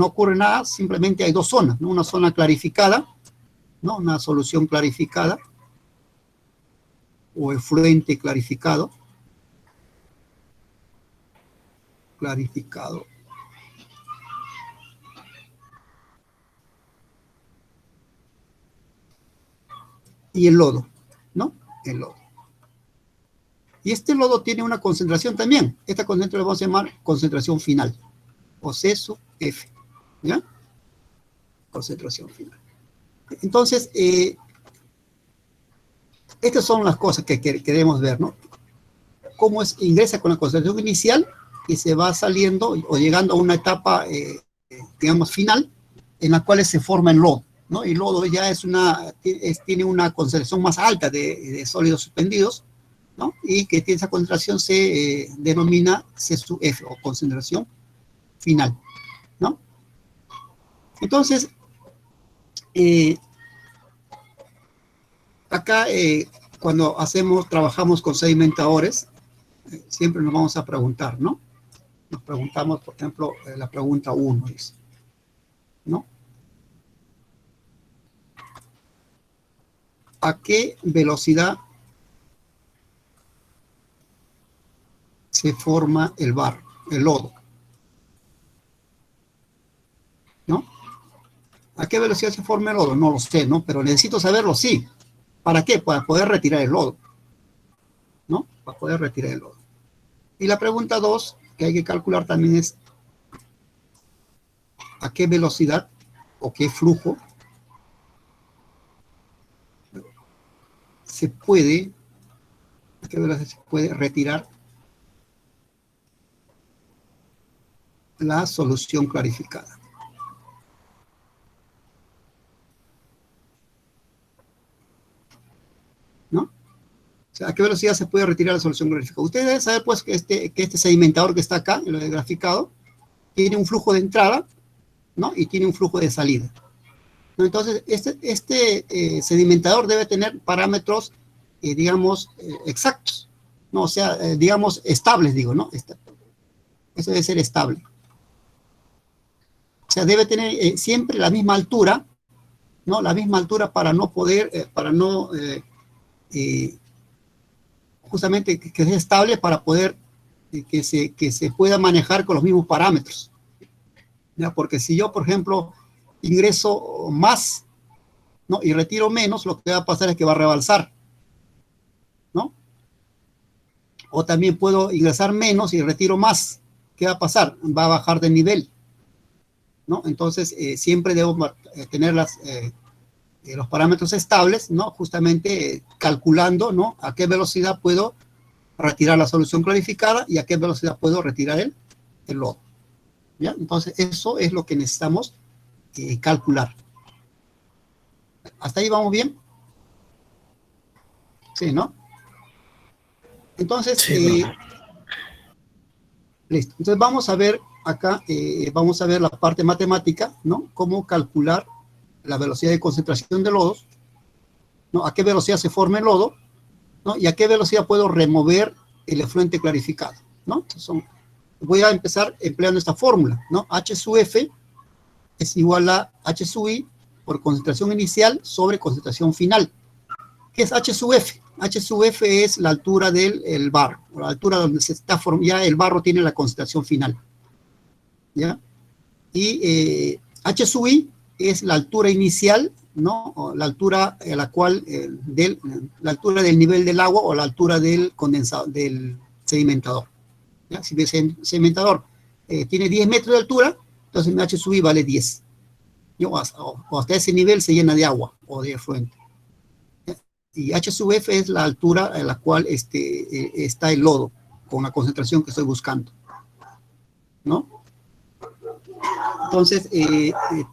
ocurre nada, simplemente hay dos zonas, ¿no? Una zona clarificada, ¿no? Una solución clarificada, o efluente clarificado, y el lodo, ¿no? El lodo. Y este lodo tiene una concentración también. Esta concentración la vamos a llamar concentración final, o C sub F, ¿ya? Concentración final. Entonces, estas son las cosas que queremos ver, ¿no? Cómo ingresa con la concentración inicial y se va saliendo o llegando a una etapa, digamos, final, en la cual se forma el lodo, ¿no? Y el lodo ya tiene una concentración más alta de sólidos suspendidos, ¿no? Y que esa concentración se denomina C sub F, o concentración final, ¿no? Entonces, acá, cuando trabajamos con sedimentadores, siempre nos vamos a preguntar, ¿no? Nos preguntamos, por ejemplo, la pregunta 1, dice, ¿no? ¿A qué velocidad se forma el barro, el lodo? ¿No? ¿A qué velocidad se forma el lodo? No lo sé, ¿no? Pero necesito saberlo, sí. ¿Para qué? Para poder retirar el lodo, ¿no? Para poder retirar el lodo. Y la pregunta 2, que hay que calcular también, es ¿a qué velocidad o qué flujo se puede retirar la solución clarificada? ¿No? O sea, ¿a qué velocidad se puede retirar la solución clarificada? Ustedes deben saber, pues, que este sedimentador que está acá, en lo de graficado, tiene un flujo de entrada, ¿no? Y tiene un flujo de salida, ¿no? Entonces, este sedimentador debe tener parámetros, digamos, exactos, ¿no? O sea, digamos, estables, digo, ¿no? Eso debe ser estable. O sea, debe tener siempre la misma altura, ¿no? La misma altura para no poder, justamente que sea estable para poder que se pueda manejar con los mismos parámetros, ¿ya? Porque si yo, por ejemplo, ingreso más, ¿no? Y retiro menos, lo que va a pasar es que va a rebalsar, ¿no? O también puedo ingresar menos y retiro más. ¿Qué va a pasar? Va a bajar de nivel, ¿no? Entonces, siempre debo tener los parámetros estables, ¿no? Justamente calculando, ¿no? A qué velocidad puedo retirar la solución clarificada y a qué velocidad puedo retirar el lodo, ¿ya? Entonces, eso es lo que necesitamos calcular. ¿Hasta ahí vamos bien? Sí, ¿no? Entonces, Sí, listo. Entonces, vamos a ver acá, vamos a ver la parte matemática, ¿no? Cómo calcular la velocidad de concentración de lodos, ¿no? A qué velocidad se forma el lodo, ¿no? Y a qué velocidad puedo remover el efluente clarificado, ¿no? Entonces voy a empezar empleando esta fórmula, ¿no? H sub F es igual a H sub I por concentración inicial sobre concentración final. ¿Qué es H sub F? H sub F es la altura del barro, o la altura donde se está formando, ya el barro tiene la concentración final, ¿ya? Y H sub I es la altura inicial, ¿no? O la altura a la cual, la altura del nivel del agua o la altura del condensador, del sedimentador, ¿ya? Si el sedimentador tiene 10 metros de altura, entonces mi H sub I vale 10. O hasta ese nivel se llena de agua o de efluente. Y H sub F es la altura a la cual está el lodo, con la concentración que estoy buscando. ¿no? Entonces,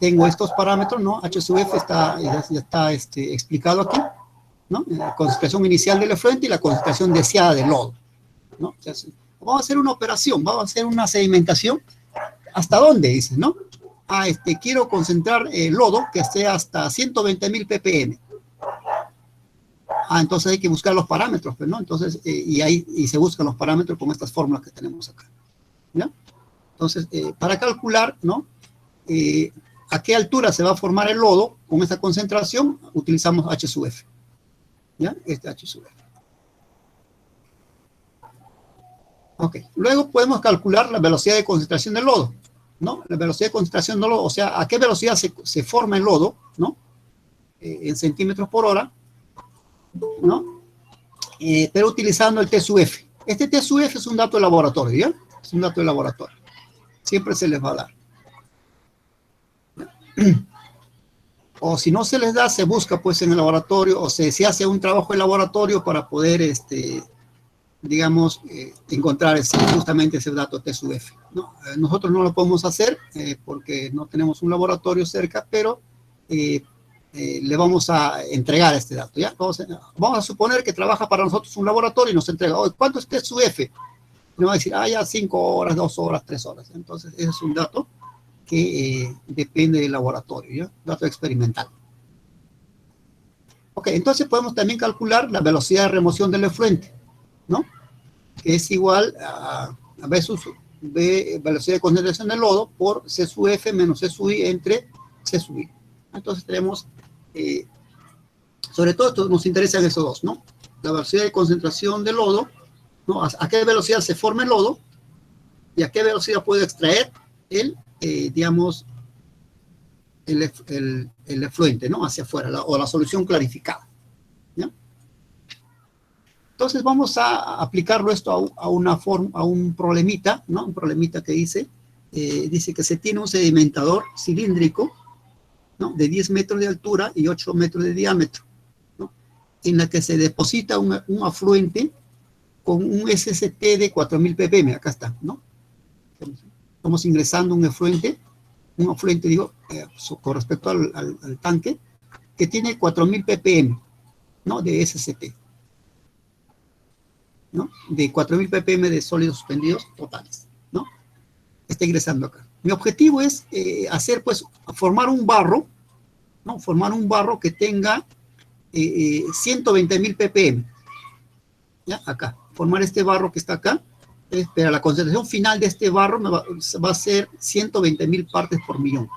tengo estos parámetros, ¿no? H sub F ya está explicado aquí, ¿no? La concentración inicial del efluente y la concentración deseada del lodo, ¿no? O sea, vamos a hacer una operación, vamos a hacer una sedimentación. ¿Hasta dónde? Dices, ¿no? Quiero concentrar el lodo que esté hasta 120.000 ppm. Entonces hay que buscar los parámetros, ¿no? Entonces, y se buscan los parámetros con estas fórmulas que tenemos acá, ¿ya? Entonces, para calcular, ¿no? A qué altura se va a formar el lodo con esta concentración, utilizamos H sub F, ¿ya? H sub F. Ok, luego podemos calcular la velocidad de concentración del lodo, ¿no? La velocidad de concentración del lodo, o sea, a qué velocidad se forma el lodo, ¿no? En centímetros por hora, ¿no? Pero utilizando el T sub F. Este T sub F es un dato de laboratorio, ¿ya? Es un dato de laboratorio. Siempre se les va a dar. O si no se les da, se busca pues en el laboratorio, o se hace un trabajo de laboratorio para poder, digamos, encontrar justamente ese dato T sub F, ¿no? Nosotros no lo podemos hacer porque no tenemos un laboratorio cerca, pero le vamos a entregar este dato, ¿ya? Vamos a suponer que trabaja para nosotros un laboratorio y nos entrega, oye, ¿cuánto es T sub F? Y nos va a decir, ya 5 horas, 2 horas, 3 horas. Entonces, ese es un dato que depende del laboratorio, ¿ya? Dato experimental. Ok, entonces podemos también calcular la velocidad de remoción del efluente, ¿no? Que es igual a V velocidad de concentración del lodo por C sub F menos C sub I entre C sub I. Entonces tenemos, sobre todo esto nos interesan esos dos, ¿no? La velocidad de concentración del lodo, ¿no? A qué velocidad se forma el lodo y a qué velocidad puede extraer digamos, el efluente, ¿no? Hacia afuera, o la solución clarificada, ¿ya? Entonces vamos a aplicarlo esto a un problemita, ¿no? Un problemita que dice que se tiene un sedimentador cilíndrico, ¿no? De 10 metros de altura y 8 metros de diámetro, ¿no? En la que se deposita un afluente con un SST de 4.000 ppm, acá está, ¿no? Estamos ingresando un afluente, digo, con respecto al tanque, que tiene 4.000 ppm, ¿no? De SST, ¿no? De 4.000 ppm de sólidos suspendidos totales, ¿no? Está ingresando acá. Mi objetivo es formar un barro, ¿no? Formar un barro que tenga 120.000 ppm, ¿ya? Acá, formar este barro que está acá, pero la concentración final de este barro va a ser 120.000 partes por millón,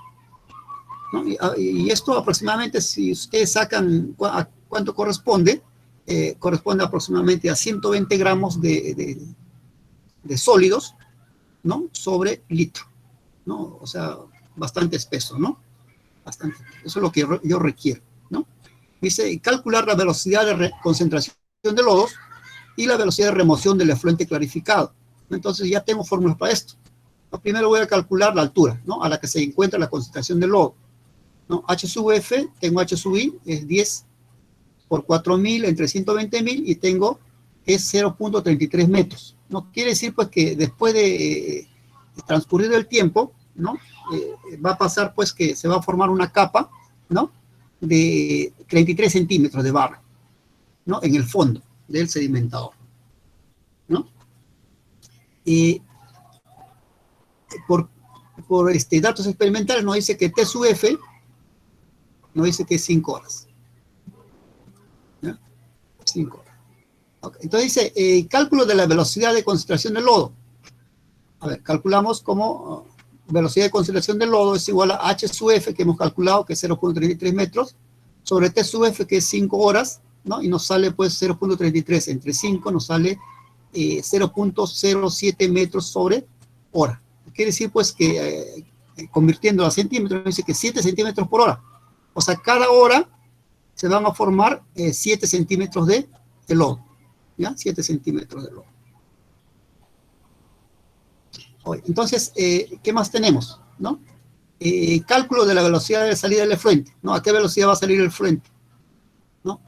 ¿no? Y esto aproximadamente, si ustedes sacan cuánto corresponde, corresponde aproximadamente a 120 gramos de sólidos, ¿no? Sobre litro, ¿no? O sea, bastante espeso, ¿no? Bastante. Eso es lo que yo requiero, ¿no? Dice, calcular la velocidad de concentración de lodos y la velocidad de remoción del efluente clarificado. Entonces ya tengo fórmulas para esto. Primero voy a calcular la altura, ¿no? A la que se encuentra la concentración del lodo, ¿no? H sub F, tengo H sub I, es 10 por 4.000 entre 120.000 y tengo, es 0.33 metros, ¿no? Quiere decir pues que después de transcurrir el tiempo, ¿no? Va a pasar pues que se va a formar una capa, ¿no? De 33 centímetros de barro, ¿no? En el fondo del sedimentador, ¿no? Por datos experimentales nos dice que T sub F nos dice que es 5 horas. ¿Ya? 5 horas. Okay. Entonces dice, cálculo de la velocidad de concentración del lodo. A ver, calculamos como velocidad de concentración del lodo es igual a H sub F, que hemos calculado, que es 0.33 metros, sobre T sub F, que es 5 horas, ¿no? Y nos sale pues 0.33 entre 5, nos sale 0.07 metros sobre hora. Quiere decir pues que convirtiéndolo a centímetros, dice que 7 centímetros por hora. O sea, cada hora se van a formar 7 centímetros de lodo, ¿ya? 7 centímetros de lodo. Entonces, ¿qué más tenemos? ¿No? Cálculo de la velocidad de salida del efluente, ¿no? ¿A qué velocidad va a salir el efluente? ¿No?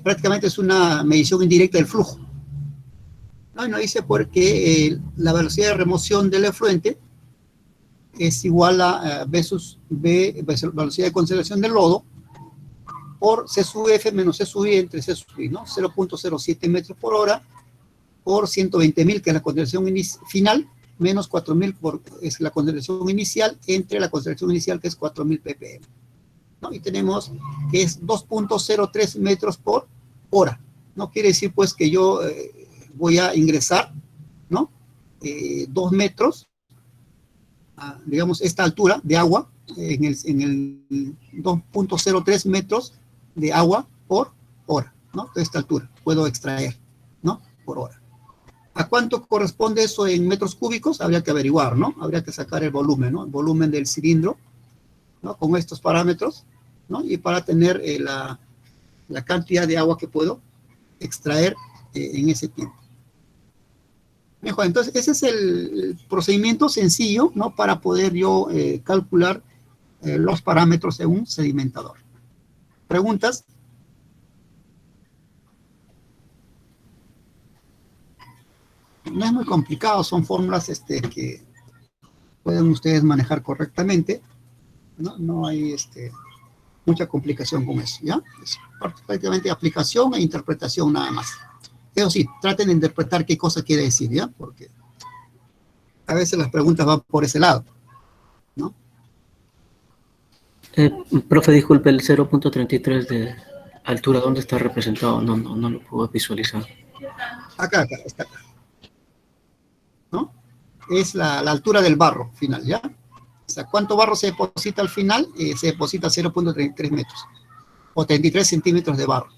Prácticamente es una medición indirecta del flujo, No, y nos dice porque la velocidad de remoción del efluente es igual a versus velocidad de concentración del lodo por C sub F menos C sub I entre C sub I, ¿no? 0.07 metros por hora por 120.000, que es la concentración final, menos 4.000 es la concentración inicial, entre la concentración inicial, que es 4.000 ppm, ¿no? Y tenemos que es 2.03 metros por hora. No quiere decir, pues, que yo voy a ingresar, ¿no? 2 metros, digamos, esta altura de agua, en el 2.03 metros de agua por hora, ¿no? De esta altura puedo extraer, ¿no? Por hora. ¿A cuánto corresponde eso en metros cúbicos? Habría que averiguar, ¿no? Habría que sacar el volumen, ¿no? El volumen del cilindro, ¿no? Con estos parámetros, ¿no? Y para tener la cantidad de agua que puedo extraer en ese tiempo. Mejor, entonces ese es el procedimiento sencillo, ¿no? Para poder yo calcular los parámetros de un sedimentador. ¿Preguntas? No es muy complicado, son fórmulas que pueden ustedes manejar correctamente, ¿no? No hay mucha complicación con eso, ¿ya? Es prácticamente aplicación e interpretación nada más. Eso sí, traten de interpretar qué cosa quiere decir, ¿ya? Porque a veces las preguntas van por ese lado, ¿no? Profe, disculpe, el 0.33 de altura, ¿dónde está representado? No lo puedo visualizar. Acá, está acá, ¿no? Es la altura del barro final, ¿ya? O sea, ¿cuánto barro se deposita al final? Se deposita 0.33 metros, o 33 centímetros de barro,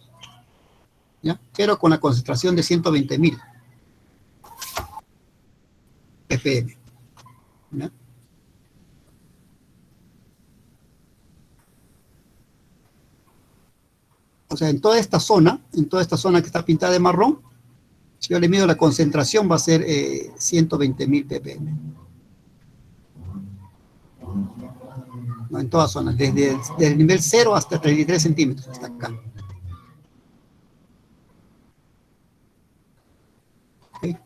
¿ya? Pero con la concentración de 120.000 ppm, ¿ya? O sea, en toda esta zona que está pintada de marrón, si yo le mido la concentración va a ser 120.000 ppm. ¿No? En toda zona, desde el nivel 0 hasta 33 centímetros, hasta acá. ¿Okay?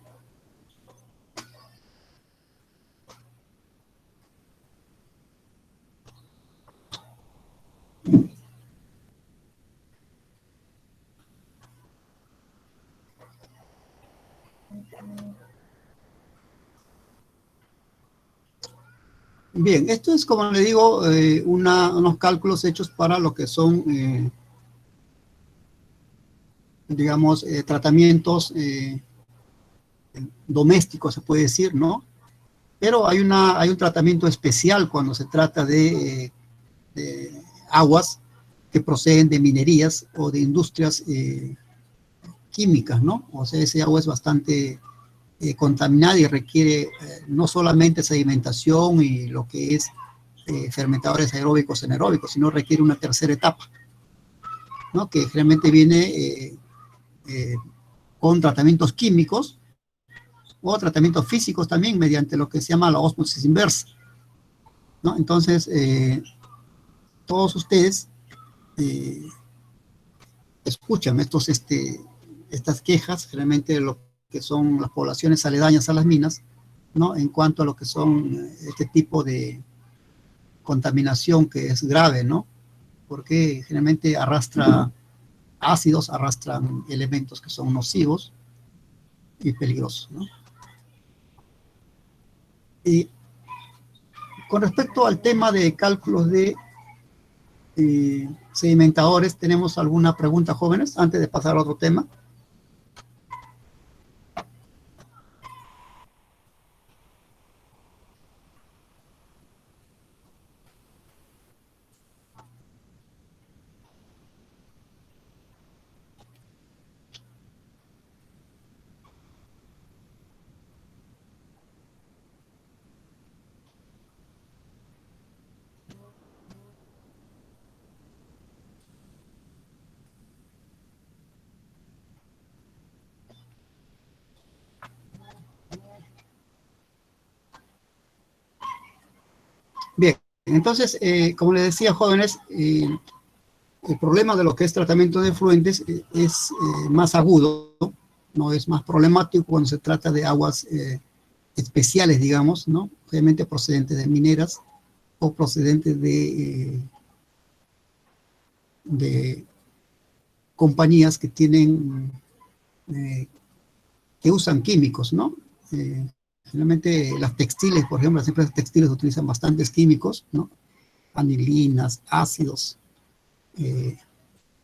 Bien, esto es, como le digo, unos cálculos hechos para lo que son, digamos, tratamientos domésticos, se puede decir, ¿no? Pero hay un tratamiento especial cuando se trata de aguas que proceden de minerías o de industrias químicas, ¿no? O sea, ese agua es bastante contaminada y requiere no solamente sedimentación y lo que es fermentadores aeróbicos, anaeróbicos, sino requiere una tercera etapa, ¿no? Que generalmente viene con tratamientos químicos o tratamientos físicos también mediante lo que se llama la ósmosis inversa, ¿no? Entonces, todos ustedes escuchan estas quejas, generalmente lo que son las poblaciones aledañas a las minas, ¿no? En cuanto a lo que son este tipo de contaminación que es grave, ¿no? Porque generalmente arrastra ácidos, arrastran elementos que son nocivos y peligrosos, ¿no? Y con respecto al tema de cálculos de sedimentadores, ¿tenemos alguna pregunta, jóvenes, antes de pasar a otro tema? Bien, entonces, como les decía, jóvenes, el problema de lo que es tratamiento de efluentes es más agudo, ¿no? Es más problemático cuando se trata de aguas especiales, digamos, ¿no? Obviamente procedentes de mineras o procedentes de compañías que tienen, que usan químicos, ¿no? Generalmente las textiles, por ejemplo, las empresas textiles utilizan bastantes químicos, ¿no? Anilinas, ácidos,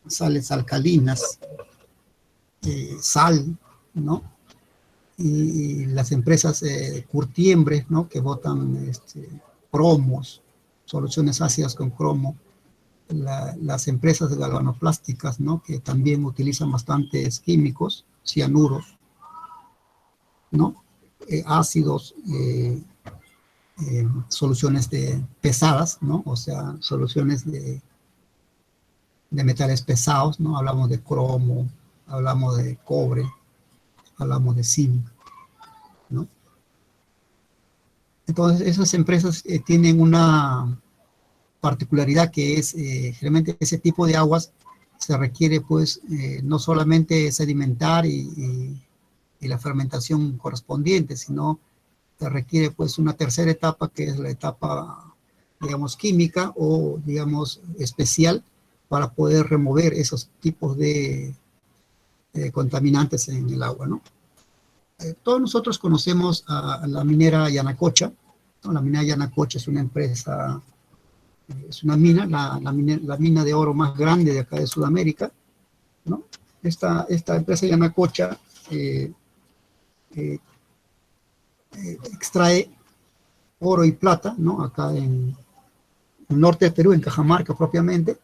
sales alcalinas, sal, ¿no? Y las empresas curtiembres, ¿no? Que botan cromos, soluciones ácidas con cromo. Las empresas galvanoplásticas, ¿no? Que también utilizan bastantes químicos, cianuros, ¿no? Ácidos, soluciones pesadas, ¿no? O sea, soluciones de metales pesados, ¿no? Hablamos de cromo, hablamos de cobre, hablamos de zinc, ¿no? Entonces, esas empresas tienen una particularidad que es, generalmente ese tipo de aguas se requiere, pues, no solamente sedimentar y la fermentación correspondiente, sino se requiere, pues, una tercera etapa, que es la etapa, digamos, química o, digamos, especial, para poder remover esos tipos de contaminantes en el agua, ¿no? Todos nosotros conocemos a la minera Yanacocha, ¿no? La minera Yanacocha es una empresa, es una mina, la mina de oro más grande de acá de Sudamérica, ¿no? Esta empresa Yanacocha extrae oro y plata, ¿no? Acá en el norte de Perú, en Cajamarca propiamente,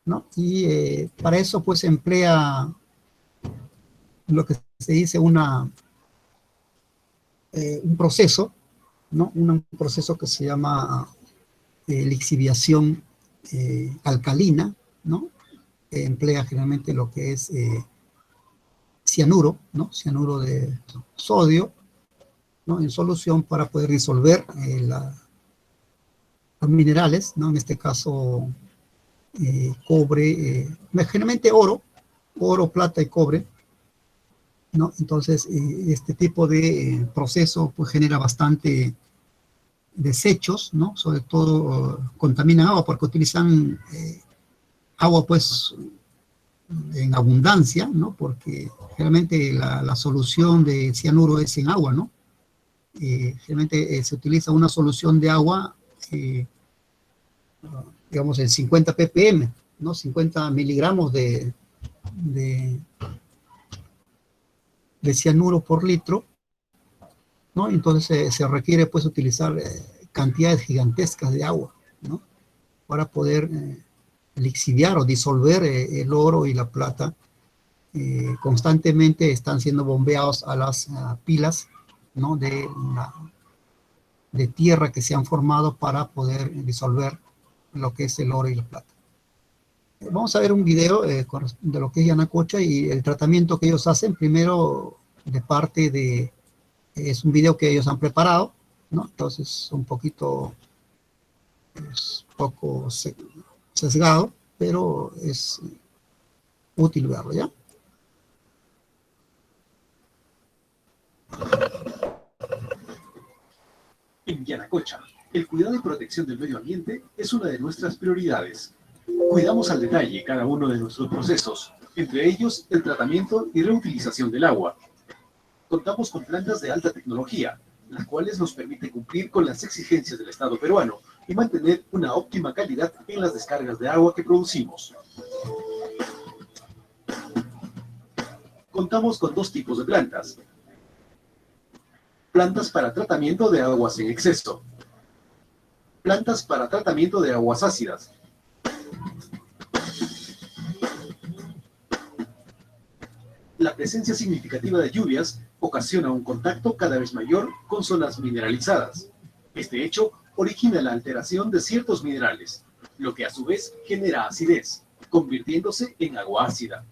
¿no? Y para eso, pues, emplea lo que se dice un proceso, ¿no? Un proceso que se llama lixiviación alcalina, ¿no? Emplea generalmente lo que es cianuro, ¿no? Cianuro de sodio, ¿no? En solución para poder disolver los minerales, ¿no? En este caso, cobre, generalmente oro, plata y cobre, ¿no? Entonces, este tipo de proceso, pues, genera bastante desechos, ¿no? Sobre todo contaminan agua porque utilizan agua, pues, en abundancia, ¿no? Porque generalmente la solución de cianuro es en agua, ¿no? Generalmente se utiliza una solución de agua, digamos, en 50 ppm, ¿no? 50 miligramos de cianuro por litro, ¿no? Entonces se requiere, pues, utilizar cantidades gigantescas de agua, ¿no? Para poder lixiviar o disolver el oro y la plata. Constantemente están siendo bombeados a las pilas, ¿no? de tierra que se han formado para poder disolver lo que es el oro y la plata. Vamos a ver un video de lo que es Yanacocha y el tratamiento que ellos hacen. Primero, de parte de, es un video que ellos han preparado, ¿no? Entonces, un poquito, es poco sesgado, pero es útil verlo, ¿ya? En Yanacocha, el cuidado y protección del medio ambiente es una de nuestras prioridades. Cuidamos al detalle cada uno de nuestros procesos, entre ellos el tratamiento y reutilización del agua. Contamos con plantas de alta tecnología, las cuales nos permiten cumplir con las exigencias del Estado peruano y mantener una óptima calidad en las descargas de agua que producimos. Contamos con dos tipos de plantas. Plantas para tratamiento de aguas en exceso. Plantas para tratamiento de aguas ácidas. La presencia significativa de lluvias ocasiona un contacto cada vez mayor con zonas mineralizadas. Este hecho origina la alteración de ciertos minerales, lo que a su vez genera acidez, convirtiéndose en agua ácida.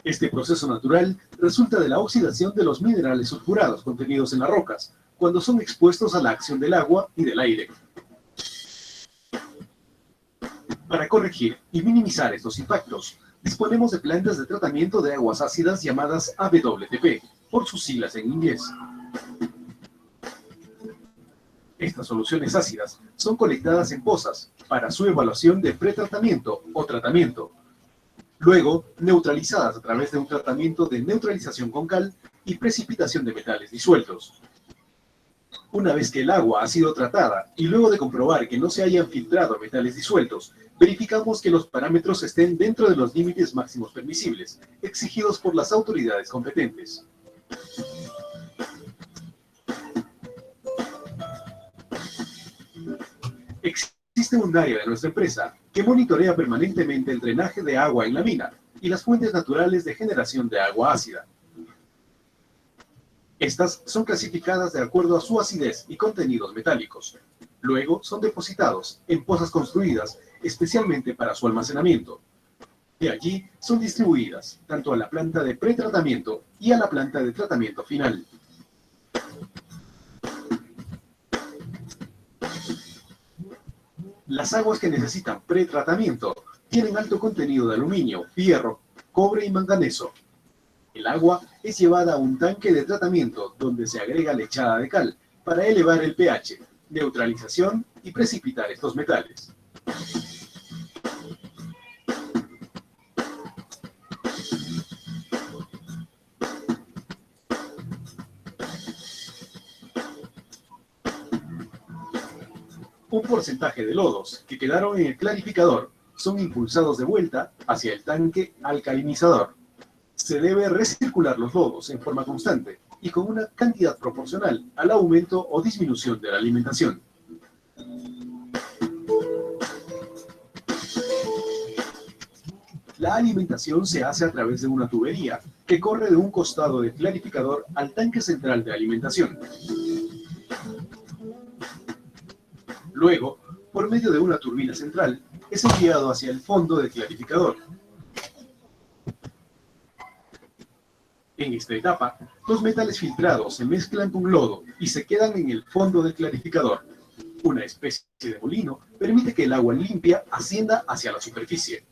Este proceso natural resulta de la oxidación de los minerales sulfurados contenidos en las rocas, cuando son expuestos a la acción del agua y del aire. Para corregir y minimizar estos impactos, Disponemos de plantas de tratamiento de aguas ácidas llamadas AWTP, por sus siglas en inglés. Estas soluciones ácidas son colectadas en pozas para su evaluación de pretratamiento o tratamiento. Luego, neutralizadas a través de un tratamiento de neutralización con cal y precipitación de metales disueltos. Una vez que el agua ha sido tratada y luego de comprobar que no se hayan filtrado metales disueltos, verificamos que los parámetros estén dentro de los límites máximos permisibles, exigidos por las autoridades competentes. Existe un área de nuestra empresa que monitorea permanentemente el drenaje de agua en la mina y las fuentes naturales de generación de agua ácida. Estas son clasificadas de acuerdo a su acidez y contenidos metálicos. Luego son depositados en pozas construidas especialmente para su almacenamiento. De allí son distribuidas tanto a la planta de pretratamiento y a la planta de tratamiento final. Las aguas que necesitan pretratamiento tienen alto contenido de aluminio, fierro, cobre y manganeso. El agua es llevada a un tanque de tratamiento donde se agrega lechada de cal para elevar el pH, neutralización y precipitar estos metales. Un porcentaje de lodos que quedaron en el clarificador son impulsados de vuelta hacia el tanque alcalinizador. Se debe recircular los lodos en forma constante y con una cantidad proporcional al aumento o disminución de la alimentación. La alimentación se hace a través de una tubería que corre de un costado del clarificador al tanque central de alimentación. Luego, por medio de una turbina central, es enviado hacia el fondo del clarificador. En esta etapa, los metales filtrados se mezclan con lodo y se quedan en el fondo del clarificador. Una especie de molino permite que el agua limpia ascienda hacia la superficie.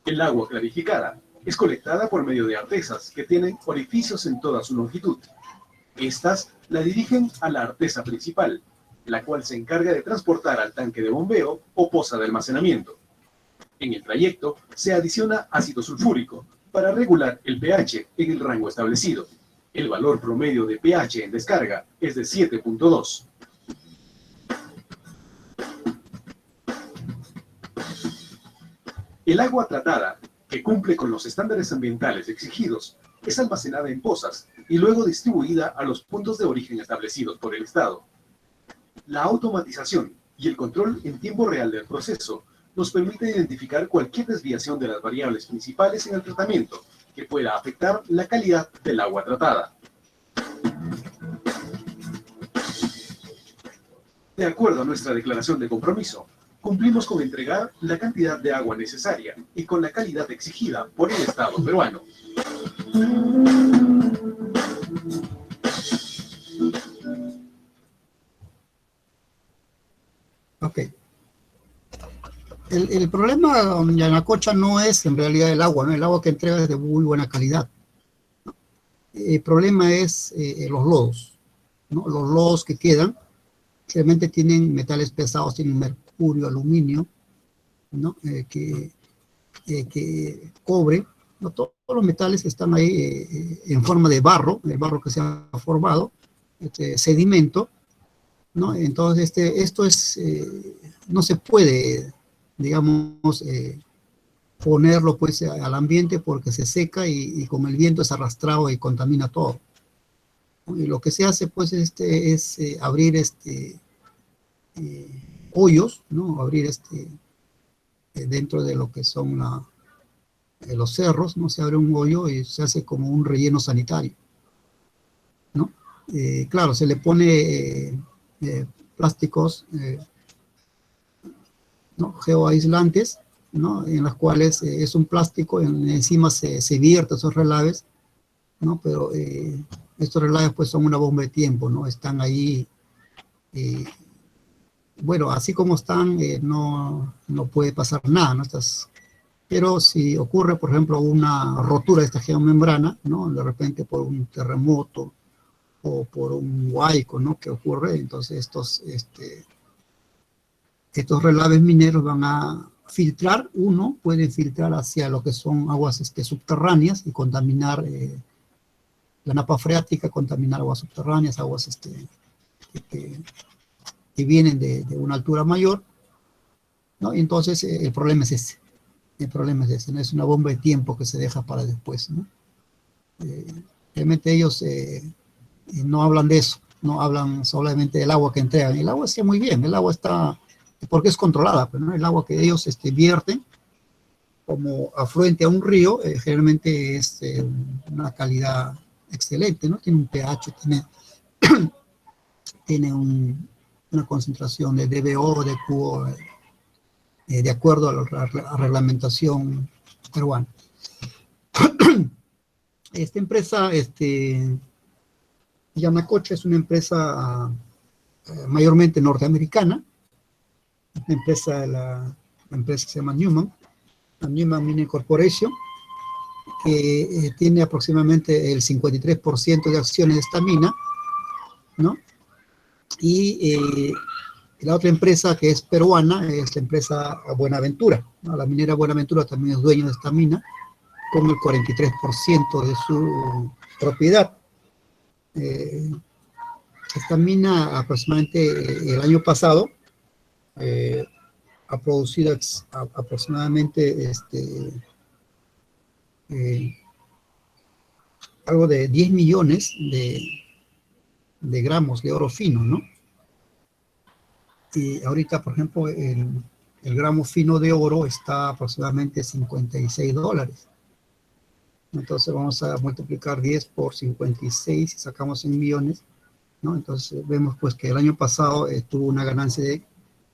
El agua clarificada es colectada por medio de artesas que tienen orificios en toda su longitud. Estas la dirigen a la artesa principal, la cual se encarga de transportar al tanque de bombeo o poza de almacenamiento. En el trayecto se adiciona ácido sulfúrico para regular el pH en el rango establecido. El valor promedio de pH en descarga es de 7.2. El agua tratada, que cumple con los estándares ambientales exigidos, es almacenada en pozas y luego distribuida a los puntos de origen establecidos por el Estado. La automatización y el control en tiempo real del proceso nos permite identificar cualquier desviación de las variables principales en el tratamiento que pueda afectar la calidad del agua tratada. De acuerdo a nuestra declaración de compromiso, cumplimos con entregar la cantidad de agua necesaria y con la calidad exigida por el Estado peruano. Ok. El problema, don Yanacocha, no es en realidad el agua, ¿no? El agua que entrega es de muy buena calidad. El problema es los lodos, ¿no? Los lodos que quedan realmente tienen metales pesados, tienen mercurio, aluminio, ¿no? Cobre, ¿no? Todos los metales están ahí en forma de barro, el barro que se ha formado, sedimento, ¿no? Entonces, esto es, no se puede, digamos, ponerlo pues al ambiente porque se seca y con el viento es arrastrado y contamina todo. Y lo que se hace pues es abrir hoyos, ¿no? Abrir dentro de lo que son los cerros, ¿no? Se abre un hoyo y se hace como un relleno sanitario, ¿no? Claro, se le pone plásticos, ¿no? Geoaislantes, ¿no? En las cuales es un plástico, encima se vierten esos relaves, ¿no? Pero estos relaves pues son una bomba de tiempo, ¿no? Están ahí, bueno, así como están, no puede pasar nada, ¿no? Pero si ocurre, por ejemplo, una rotura de esta geomembrana, ¿no? De repente por un terremoto o por un huaico, ¿no? Que ocurre, entonces estos relaves mineros van a filtrar, pueden filtrar hacia lo que son aguas subterráneas y contaminar la napa freática, contaminar aguas subterráneas, aguas que vienen de una altura mayor, ¿no? Y entonces el problema es ese. El problema es ese, ¿no? Es una bomba de tiempo que se deja para después, ¿no? Realmente ellos no hablan de eso, no hablan solamente del agua que entregan. El agua está muy bien, el agua está, porque es controlada, pues, ¿no? El agua que ellos vierten como afluente a un río, generalmente es una calidad excelente, ¿no? Tiene un pH, tiene una concentración de DBO, de QO, de acuerdo a la reglamentación peruana. Esta empresa, Yanacocha, es una empresa mayormente norteamericana, la empresa se llama Newman, la Newman Mining Corporation, que tiene aproximadamente el 53% de acciones de esta mina, ¿no? Y la otra empresa que es peruana es la empresa Buenaventura, ¿no? La minera Buenaventura también es dueño de esta mina, con el 43% de su propiedad. Esta mina aproximadamente el año pasado ha producido aproximadamente algo de 10 millones de gramos de oro fino, ¿no? Y ahorita, por ejemplo, el gramo fino de oro está aproximadamente $56. Entonces vamos a multiplicar 10 por 56 y sacamos 100 millones, ¿no? Entonces vemos pues que el año pasado tuvo una ganancia de,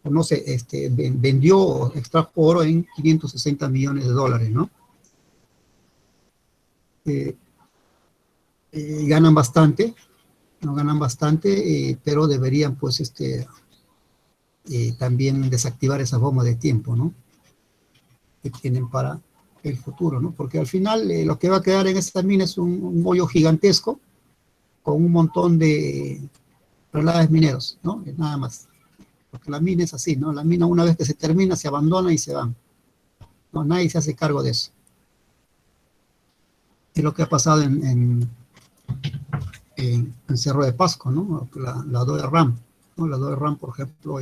no sé, vendió o extrajo oro en $560 millones, ¿no? Ganan bastante, no ganan bastante, pero deberían pues también desactivar esa bomba de tiempo, ¿no? Que tienen para el futuro, ¿no? Porque al final lo que va a quedar en esta mina es un hoyo gigantesco con un montón de relaves mineros, ¿no? Nada más. Porque la mina es así, ¿no? La mina una vez que se termina se abandona y se van. No, nadie se hace cargo de eso. Es lo que ha pasado en Cerro de Pasco, ¿no? La Doe Ram, ¿no? La Doe Ram, por ejemplo,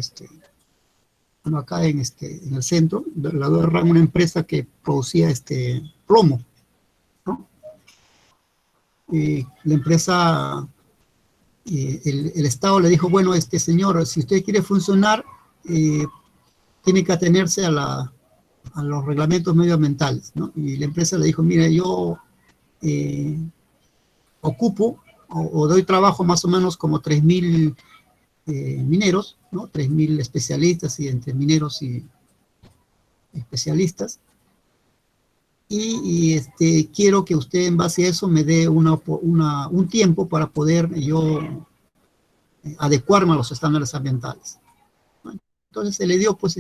bueno, acá en el centro, la Doe Ram, una empresa que producía plomo, ¿no? Y la empresa, el Estado le dijo, bueno, señor, si usted quiere funcionar, tiene que atenerse a los reglamentos medioambientales, ¿no? Y la empresa le dijo, mire, yo ocupo o doy trabajo más o menos como 3.000 mineros, ¿no? 3.000 especialistas y entre mineros y especialistas. Y quiero que usted en base a eso me dé un tiempo para poder yo adecuarme a los estándares ambientales, ¿no? Entonces se le dio pues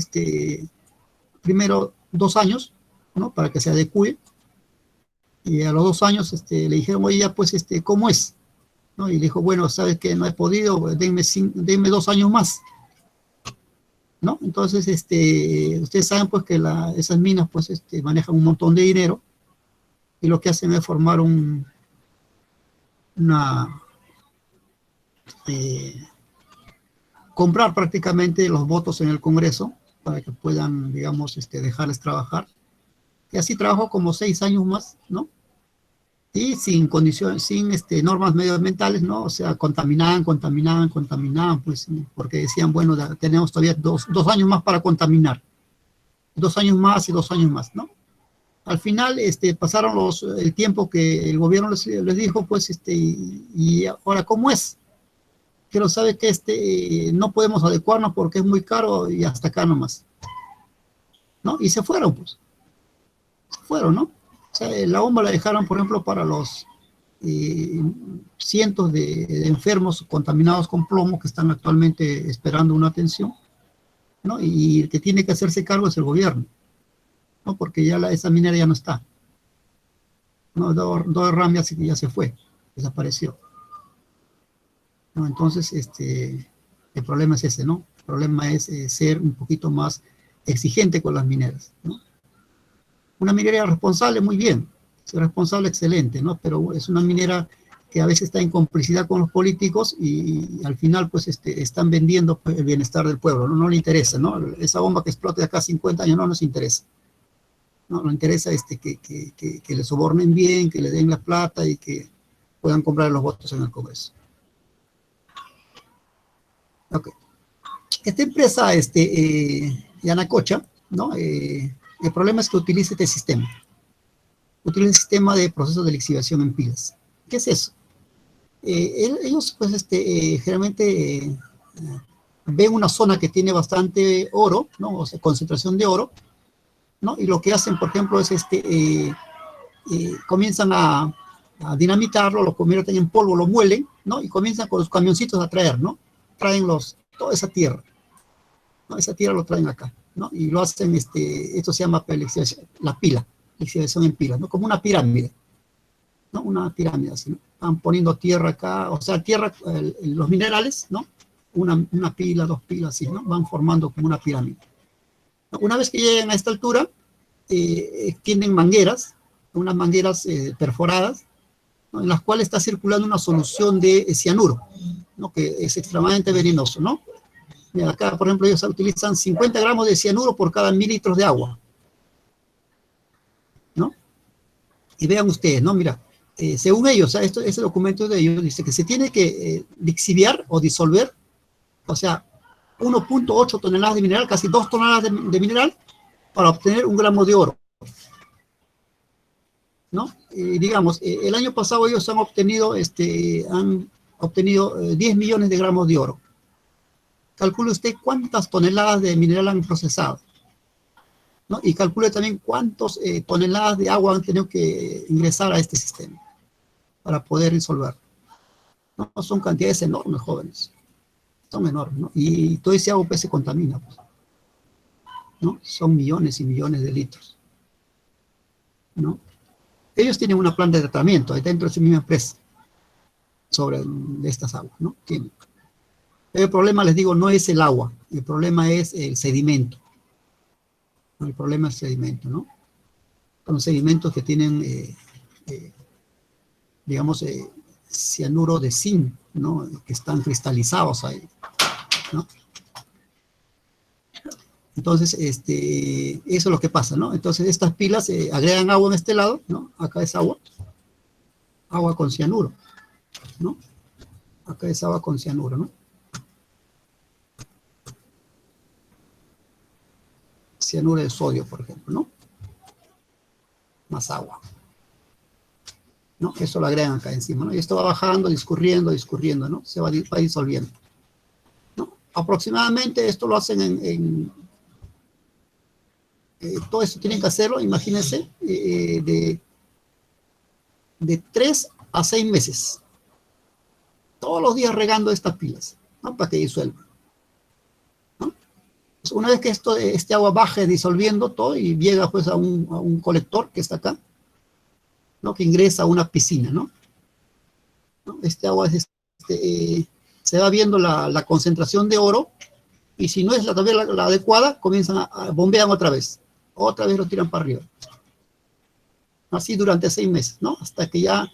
primero 2 años, ¿no? Para que se adecue. Y a los 2 años le dijeron, oye, ya pues ¿cómo es? ¿No? Y le dijo, bueno, ¿sabes qué? No he podido, denme 2 años más, ¿no? Entonces, ustedes saben pues que esas minas pues manejan un montón de dinero y lo que hacen es formar comprar prácticamente los votos en el Congreso para que puedan, digamos, dejarles trabajar. Y así trabajó como 6 años más, ¿no? Y sin condiciones, sin normas medioambientales, ¿no? O sea, contaminaban, pues, porque decían, bueno, tenemos todavía dos años más para contaminar. 2 años más y 2 años más, ¿no? Al final, pasaron el tiempo que el gobierno les dijo, pues, y ahora, ¿cómo es? Pero sabe que no podemos adecuarnos porque es muy caro y hasta acá nomás, ¿no? Y se fueron, pues. Se fueron, ¿no? O sea, la bomba la dejaron, por ejemplo, para los cientos de enfermos contaminados con plomo que están actualmente esperando una atención, ¿no? Y el que tiene que hacerse cargo es el gobierno. ¿no? Porque ya esa minera ya no está. ¿No? Dogger Ram ya se fue, desapareció. ¿No? Entonces, el problema es ese, ¿no? El problema es ser un poquito más exigente con las mineras, ¿no? Una minera responsable, muy bien. Es responsable, excelente, ¿no? Pero es una minera que a veces está en complicidad con los políticos y al final, pues, están vendiendo pues, el bienestar del pueblo, ¿no? No le interesa, ¿no? Esa bomba que explote de acá a 50 años no nos interesa. No nos interesa que le sobornen bien, que le den la plata y que puedan comprar los votos en el Congreso. Ok. Esta empresa, Yanacocha, ¿no? El problema es que utiliza este sistema. Utiliza el sistema de proceso de lixiviación en pilas. ¿Qué es eso? Ellos, pues, generalmente ven una zona que tiene bastante oro, ¿no? O sea, concentración de oro, ¿no? Y lo que hacen, por ejemplo, es comienzan a dinamitarlo, lo convierten en polvo, lo muelen, ¿no? Y comienzan con los camioncitos a traer, ¿no? Traen toda esa tierra, ¿no? Esa tierra lo traen acá, ¿no? Y lo hacen, esto se llama la pila, lixiviación en pila, ¿no? Como una pirámide, ¿no? Una pirámide así, ¿no? Van poniendo tierra acá, o sea, tierra, los minerales, ¿no? Una pila, dos pilas, así, ¿no? Van formando como una pirámide. Una vez que lleguen a esta altura, tienen mangueras, unas mangueras perforadas, ¿no? En las cuales está circulando una solución de cianuro, ¿no? Que es extremadamente venenoso, ¿no? Mira, acá, por ejemplo, ellos utilizan 50 gramos de cianuro por cada 1000 litros de agua, ¿no? Y vean ustedes, ¿no? Mira, según ellos, ese documento de ellos dice que se tiene que lixiviar o disolver, o sea, 1.8 toneladas de mineral, casi 2 toneladas de mineral, para obtener 1 gramo de oro, ¿no? Digamos, el año pasado ellos han obtenido 10 millones de gramos de oro. Calcule usted cuántas toneladas de mineral han procesado, ¿no? Y calcule también cuántas toneladas de agua han tenido que ingresar a este sistema para poder disolver. ¿No? Son cantidades enormes, jóvenes. Son enormes, ¿no? Y todo ese agua pues, se contamina, pues, ¿no? Son millones y millones de litros, ¿no? Ellos tienen una planta de tratamiento ahí dentro de su misma empresa de estas aguas, ¿no? Tienen. El problema, les digo, no es el agua, el problema es el sedimento. El problema es el sedimento, ¿no? Son sedimentos que tienen, digamos, cianuro de zinc, ¿no? Que están cristalizados ahí, ¿no? Entonces, eso es lo que pasa, ¿no? Entonces, estas pilas agregan agua en este lado, ¿no? Acá es agua con cianuro, ¿no? Acá es agua con cianuro, ¿no? Cianuro de sodio, por ejemplo, ¿no? Más agua, ¿no? Eso lo agregan acá encima, ¿no? Y esto va bajando, discurriendo, ¿no? Se va disolviendo, ¿no? Aproximadamente esto lo hacen todo esto tienen que hacerlo, imagínense, de 3 a 6 meses. Todos los días regando estas pilas, ¿no? Para que disuelvan, ¿no? Pues una vez que este agua baje disolviendo todo y llega pues a un colector que está acá, ¿no? Que ingresa a una piscina, ¿no? Este agua se va viendo la concentración de oro y si no es la adecuada, comienzan a bombear otra vez lo tiran para arriba. Así durante 6 meses, ¿no? Hasta que ya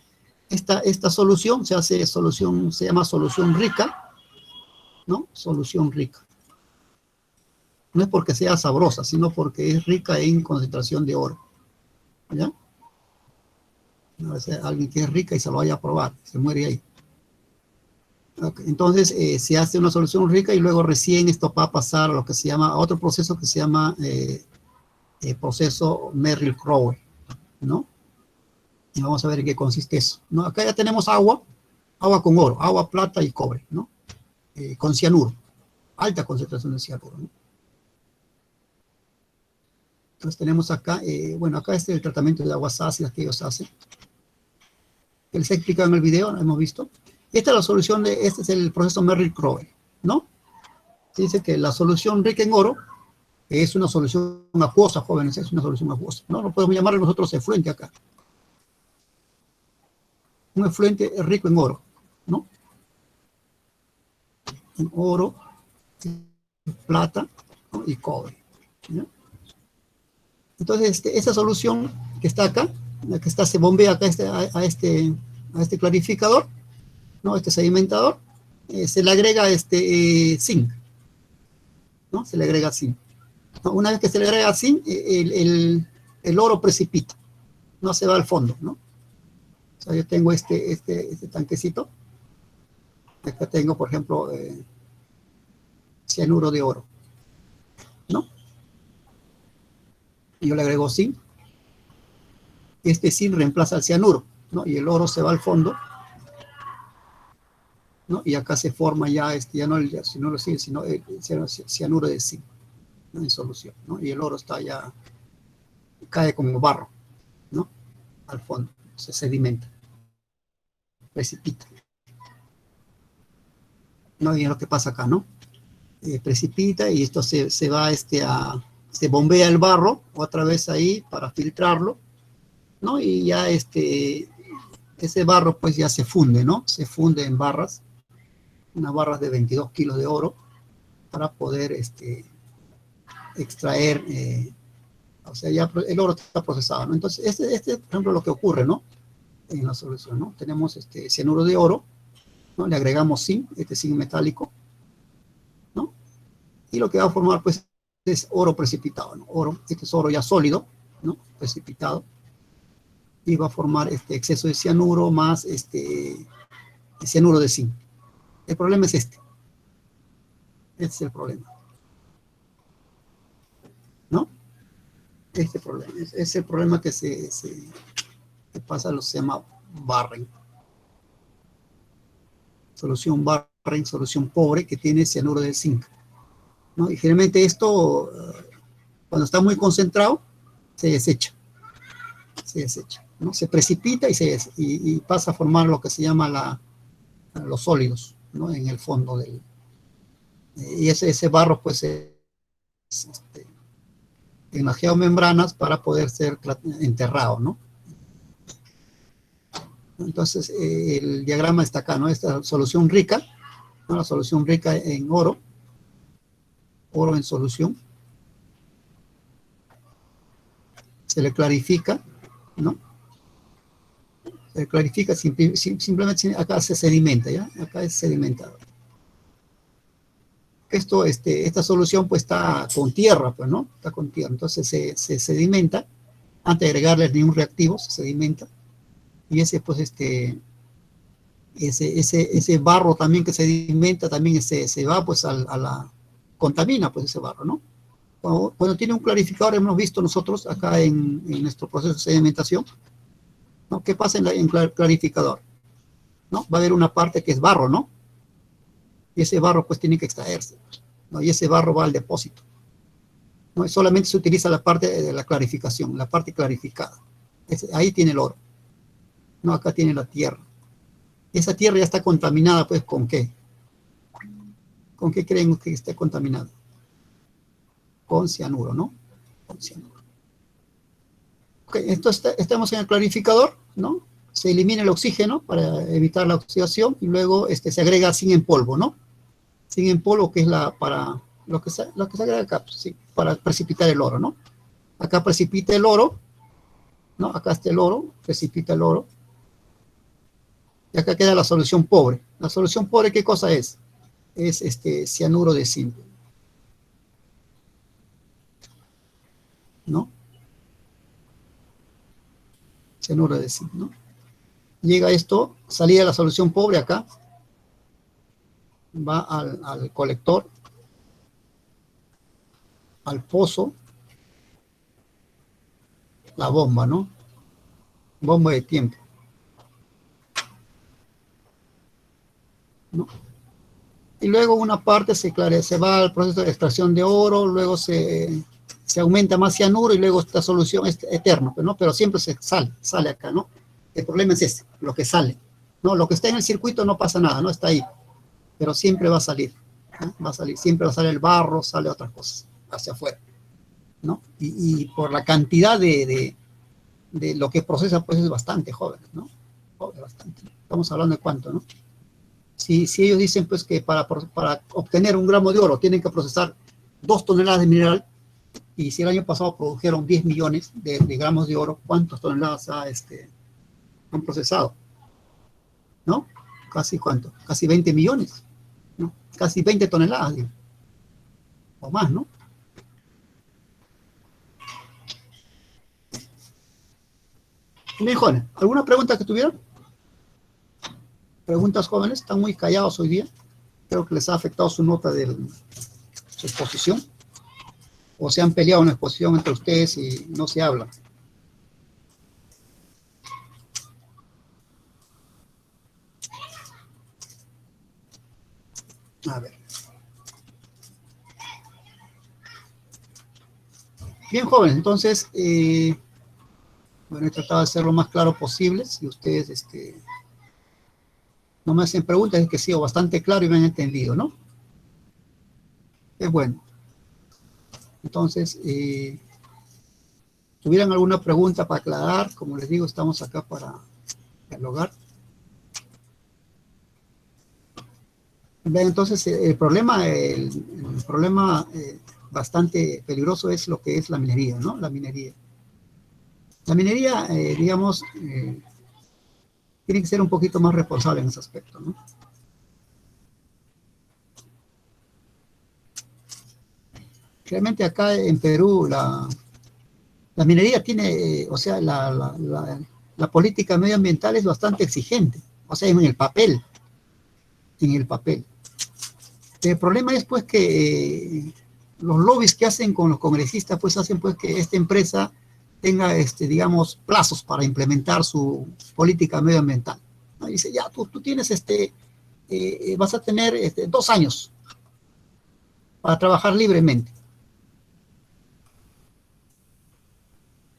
esta solución se llama solución rica, ¿no? Solución rica. No es porque sea sabrosa, sino porque es rica en concentración de oro, ¿ya? A veces alguien que es rica y se lo vaya a probar, se muere ahí. Okay. Entonces se hace una solución rica y luego recién esto va a pasar a lo que se llama, a otro proceso que se llama proceso Merrill-Crowe, ¿no? Y vamos a ver en qué consiste eso, ¿no? Acá ya tenemos agua con oro, agua, plata y cobre, ¿no? Con cianuro, alta concentración de cianuro, ¿no? Entonces tenemos acá, bueno, acá es el tratamiento de aguas ácidas que ellos hacen. Que les he explicado en el video, lo hemos visto. Esta es la solución este es el proceso Merrill-Crowe, ¿no? Se dice que la solución rica en oro Es una solución acuosa, jóvenes, es una solución acuosa. No podemos llamarle nosotros efluente acá. Un efluente rico en oro, ¿no? En oro, plata, ¿no? Y cobre, ¿no? Entonces, esa solución que está acá, la que está, se bombea acá a este clarificador, ¿no? Este sedimentador, se le agrega zinc, ¿no? Se le agrega zinc. ¿No? Una vez que se le agrega zinc, el oro precipita, no se va al fondo, ¿no? O sea, yo tengo este tanquecito. Acá tengo, por ejemplo, cianuro de oro, ¿no? Y yo le agrego zinc. Este zinc reemplaza al cianuro, ¿no? Y el oro se va al fondo, ¿no? Y acá se forma ya, ya no el cianuro, sino el cianuro de zinc, ¿no? En solución, ¿no? Y el oro está ya, cae como barro, ¿no? Al fondo, se sedimenta, precipita. ¿No? Y es lo que pasa acá, ¿no? Precipita y esto se va se bombea el barro otra vez ahí para filtrarlo, ¿no? Y ya ese barro pues ya se funde, ¿no? Se funde en barras, unas barras de 22 kilos de oro para poder extraer, o sea, ya el oro está procesado, ¿no? Entonces, por ejemplo, lo que ocurre, ¿no? En la solución, ¿no? Tenemos cianuro de oro, ¿no? Le agregamos zinc, zinc metálico, ¿no? Y lo que va a formar, pues, es oro precipitado, ¿no? Oro, este es oro ya sólido, ¿no? Precipitado. Y va a formar exceso de cianuro más cianuro de zinc. El problema es este. Este es el problema, ¿no? Este problema. Es el problema que que pasa, se llama Barren. Solución Barren, solución pobre, que tiene cianuro de zinc, ¿no? Y generalmente esto, cuando está muy concentrado, se desecha, ¿no? Se precipita y pasa a formar lo que se llama los sólidos, ¿no? En el fondo y ese barro, pues, en las geomembranas para poder ser enterrado, ¿no? Entonces, el diagrama está acá, ¿no? Esta solución rica, ¿no? La solución rica en oro en solución, se le clarifica, ¿no? Se le clarifica, simplemente acá se sedimenta, ¿ya? Acá es sedimentado. Esta solución pues está con tierra, pues, ¿no? Está con tierra, entonces se sedimenta, antes de agregarle ningún reactivo, se sedimenta, y ese barro también que se sedimenta, también se va pues contamina pues ese barro, ¿no? Cuando tiene un clarificador, hemos visto nosotros acá en nuestro proceso de sedimentación, ¿no? ¿Qué pasa en el clarificador? ¿No? Va a haber una parte que es barro, ¿no? Y ese barro pues tiene que extraerse, ¿no? Y ese barro va al depósito, ¿no? Y solamente se utiliza la parte de la clarificación, la parte clarificada. Ahí tiene el oro, ¿no? Acá tiene la tierra. Esa tierra ya está contaminada, pues, ¿con qué? ¿Con qué creen que esté contaminada? Con cianuro, ¿no? Con cianuro. Ok, entonces estamos en el clarificador, ¿no? Se elimina el oxígeno para evitar la oxidación y luego se agrega zinc en polvo, ¿no? Zinc en polvo, que es para lo que se agrega acá, sí, para precipitar el oro, ¿no? Acá precipita el oro, ¿no? Acá está el oro, precipita el oro. Y acá queda la solución pobre. La solución pobre, ¿qué cosa es? Es cianuro de zinc, ¿no? Cianuro de zinc, ¿no? Llega esto, salida de la solución pobre acá, va al colector, al pozo, la bomba, ¿no? Bomba de tiempo, ¿no? Y luego una parte se va al proceso de extracción de oro, luego se aumenta más cianuro y luego esta solución es eterna, ¿no? Pero siempre sale acá, ¿no? El problema es lo que sale, ¿no? Lo que está en el circuito no pasa nada, ¿no? Está ahí, pero siempre va a salir, ¿no? Va a salir, siempre va a salir el barro, sale otras cosas hacia afuera. ¿no? Y por la cantidad de lo que procesa, pues es bastante joven, ¿no? Joven, bastante. Estamos hablando de cuánto, ¿no? Si ellos dicen, pues, que para obtener 1 gramo de oro tienen que procesar 2 toneladas de mineral, y si el año pasado produjeron 10 millones de gramos de oro, ¿cuántas toneladas han procesado? ¿No? Casi cuánto, casi 20 millones, ¿no? Casi 20 toneladas, digo. O más, ¿no? Bien, jóvenes, ¿alguna pregunta que tuvieran? Preguntas, jóvenes, están muy callados hoy día. Creo que les ha afectado su nota de su exposición. O se han peleado en la exposición entre ustedes y no se habla. A ver. Bien, jóvenes, entonces, bueno, he tratado de ser lo más claro posible. Si ustedes no me hacen preguntas, es que he sido bastante claro y me han entendido, ¿no? Es bueno. Entonces, ¿tuvieran alguna pregunta para aclarar? Como les digo, estamos acá para dialogar. Bien, entonces, el problema bastante peligroso es lo que es la minería, ¿no? La minería. La minería, digamos, tiene que ser un poquito más responsable en ese aspecto, ¿no? Realmente acá en Perú la minería tiene, o sea, la política medioambiental es bastante exigente, o sea, en el papel. El problema es pues que los lobbies que hacen con los congresistas pues hacen pues que esta empresa tenga, digamos, plazos para implementar su política medioambiental, ¿no? Dice, ya, tú tienes, vas a tener 2 años para trabajar libremente.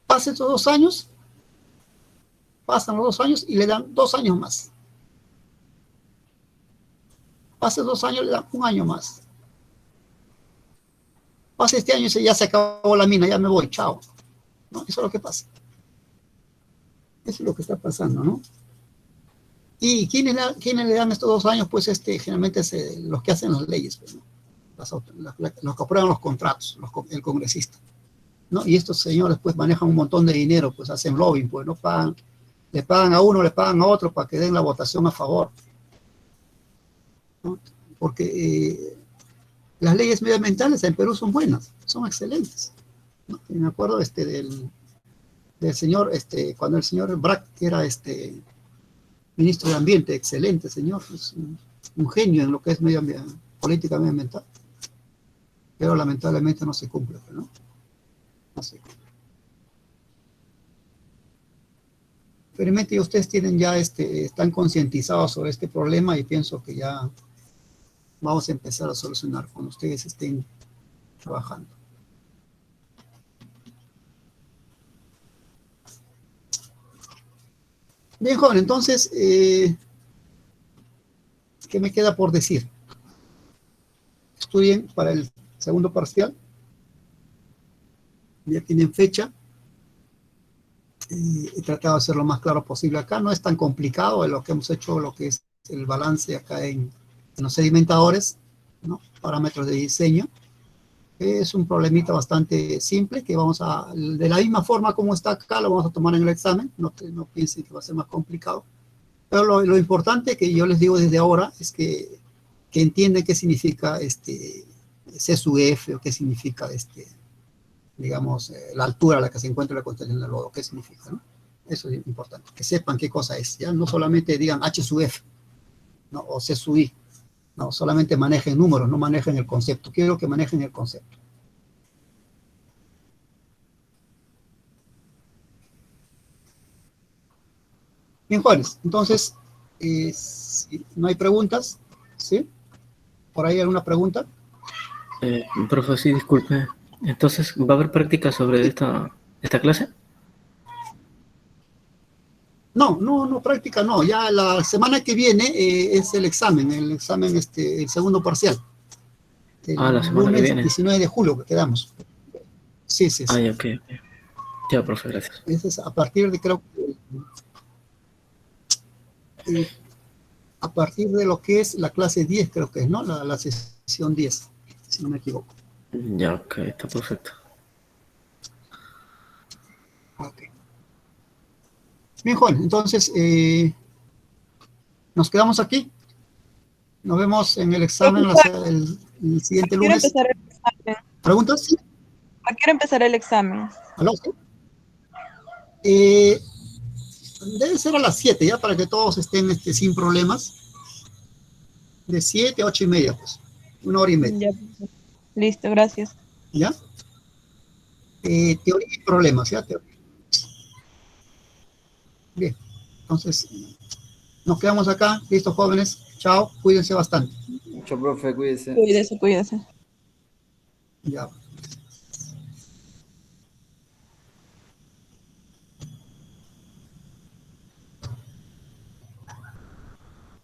Pasan esos 2 años, pasan los 2 años y le dan 2 años más. Pasan 2 años, le dan 1 año más. Pasa este año y dice, ya se acabó la mina, ya me voy, chao. ¿No? Eso es lo que pasa. Eso es lo que está pasando, ¿no? ¿Y quiénes le dan estos 2 años? Pues generalmente es los que hacen las leyes, pues, ¿no? Los que aprueban los contratos, el congresista, ¿no? Y estos señores pues manejan un montón de dinero, pues hacen lobbying, pues no pagan, le pagan a uno, le pagan a otro para que den la votación a favor, ¿no? Porque las leyes medioambientales en Perú son buenas, son excelentes, ¿no? Y me acuerdo del señor, cuando el señor Brack era ministro de Ambiente, excelente señor, es un genio en lo que es política medioambiental, pero lamentablemente no se cumple, ¿no? No se cumple. Felizmente ustedes tienen ya están concientizados sobre este problema y pienso que ya vamos a empezar a solucionar cuando ustedes estén trabajando. Bien, joven, entonces, ¿qué me queda por decir? Estudien para el segundo parcial. Ya tienen fecha. He tratado de hacer lo más claro posible acá. No es tan complicado lo que hemos hecho, lo que es el balance acá en los sedimentadores, ¿no? Parámetros de diseño. Es un problemita bastante simple que vamos a, de la misma forma como está acá, lo vamos a tomar en el examen. No piensen que va a ser más complicado. Pero lo importante que yo les digo desde ahora es que entienden qué significa C sub F o qué significa digamos, la altura a la que se encuentra la constelación del lodo, qué significa, ¿no? Eso es importante, que sepan qué cosa es, ya no solamente digan H sub F, ¿no? O C sub I, no, solamente manejen números, no manejen el concepto, quiero que manejen el concepto. Bien, Juárez, entonces, si no hay preguntas, ¿sí? ¿Por ahí alguna pregunta? Profe, sí, disculpe. Entonces, ¿va a haber práctica sobre esta clase? No, práctica no. Ya la semana que viene es el examen, el segundo parcial. La semana que lunes viene. 19 de julio que quedamos. Sí, sí, sí. Ay, ok. Ya, profe, gracias. Ese es a partir de, creo que, a partir de lo que es la clase 10, creo que es, ¿no? La sesión 10, si no me equivoco. Ya, ok, está perfecto. Ok. Bien, Juan, entonces nos quedamos aquí. Nos vemos en el examen el siguiente ¿A qué hora lunes. empezará el examen? ¿Preguntas? Sí. ¿A qué hora empezará el examen? ¿Aló? ¿Sí? Debe ser a las 7, ya, para que todos estén sin problemas. De 7 a 8 y media, pues. 1 hora y media, Ya. Listo, gracias. ¿ya? Teoría y problemas, ¿ya? Bien, entonces nos quedamos acá. Listo, jóvenes. Chao, cuídense bastante. Mucho, profe, cuídese. Cuídese, cuídese. Ya.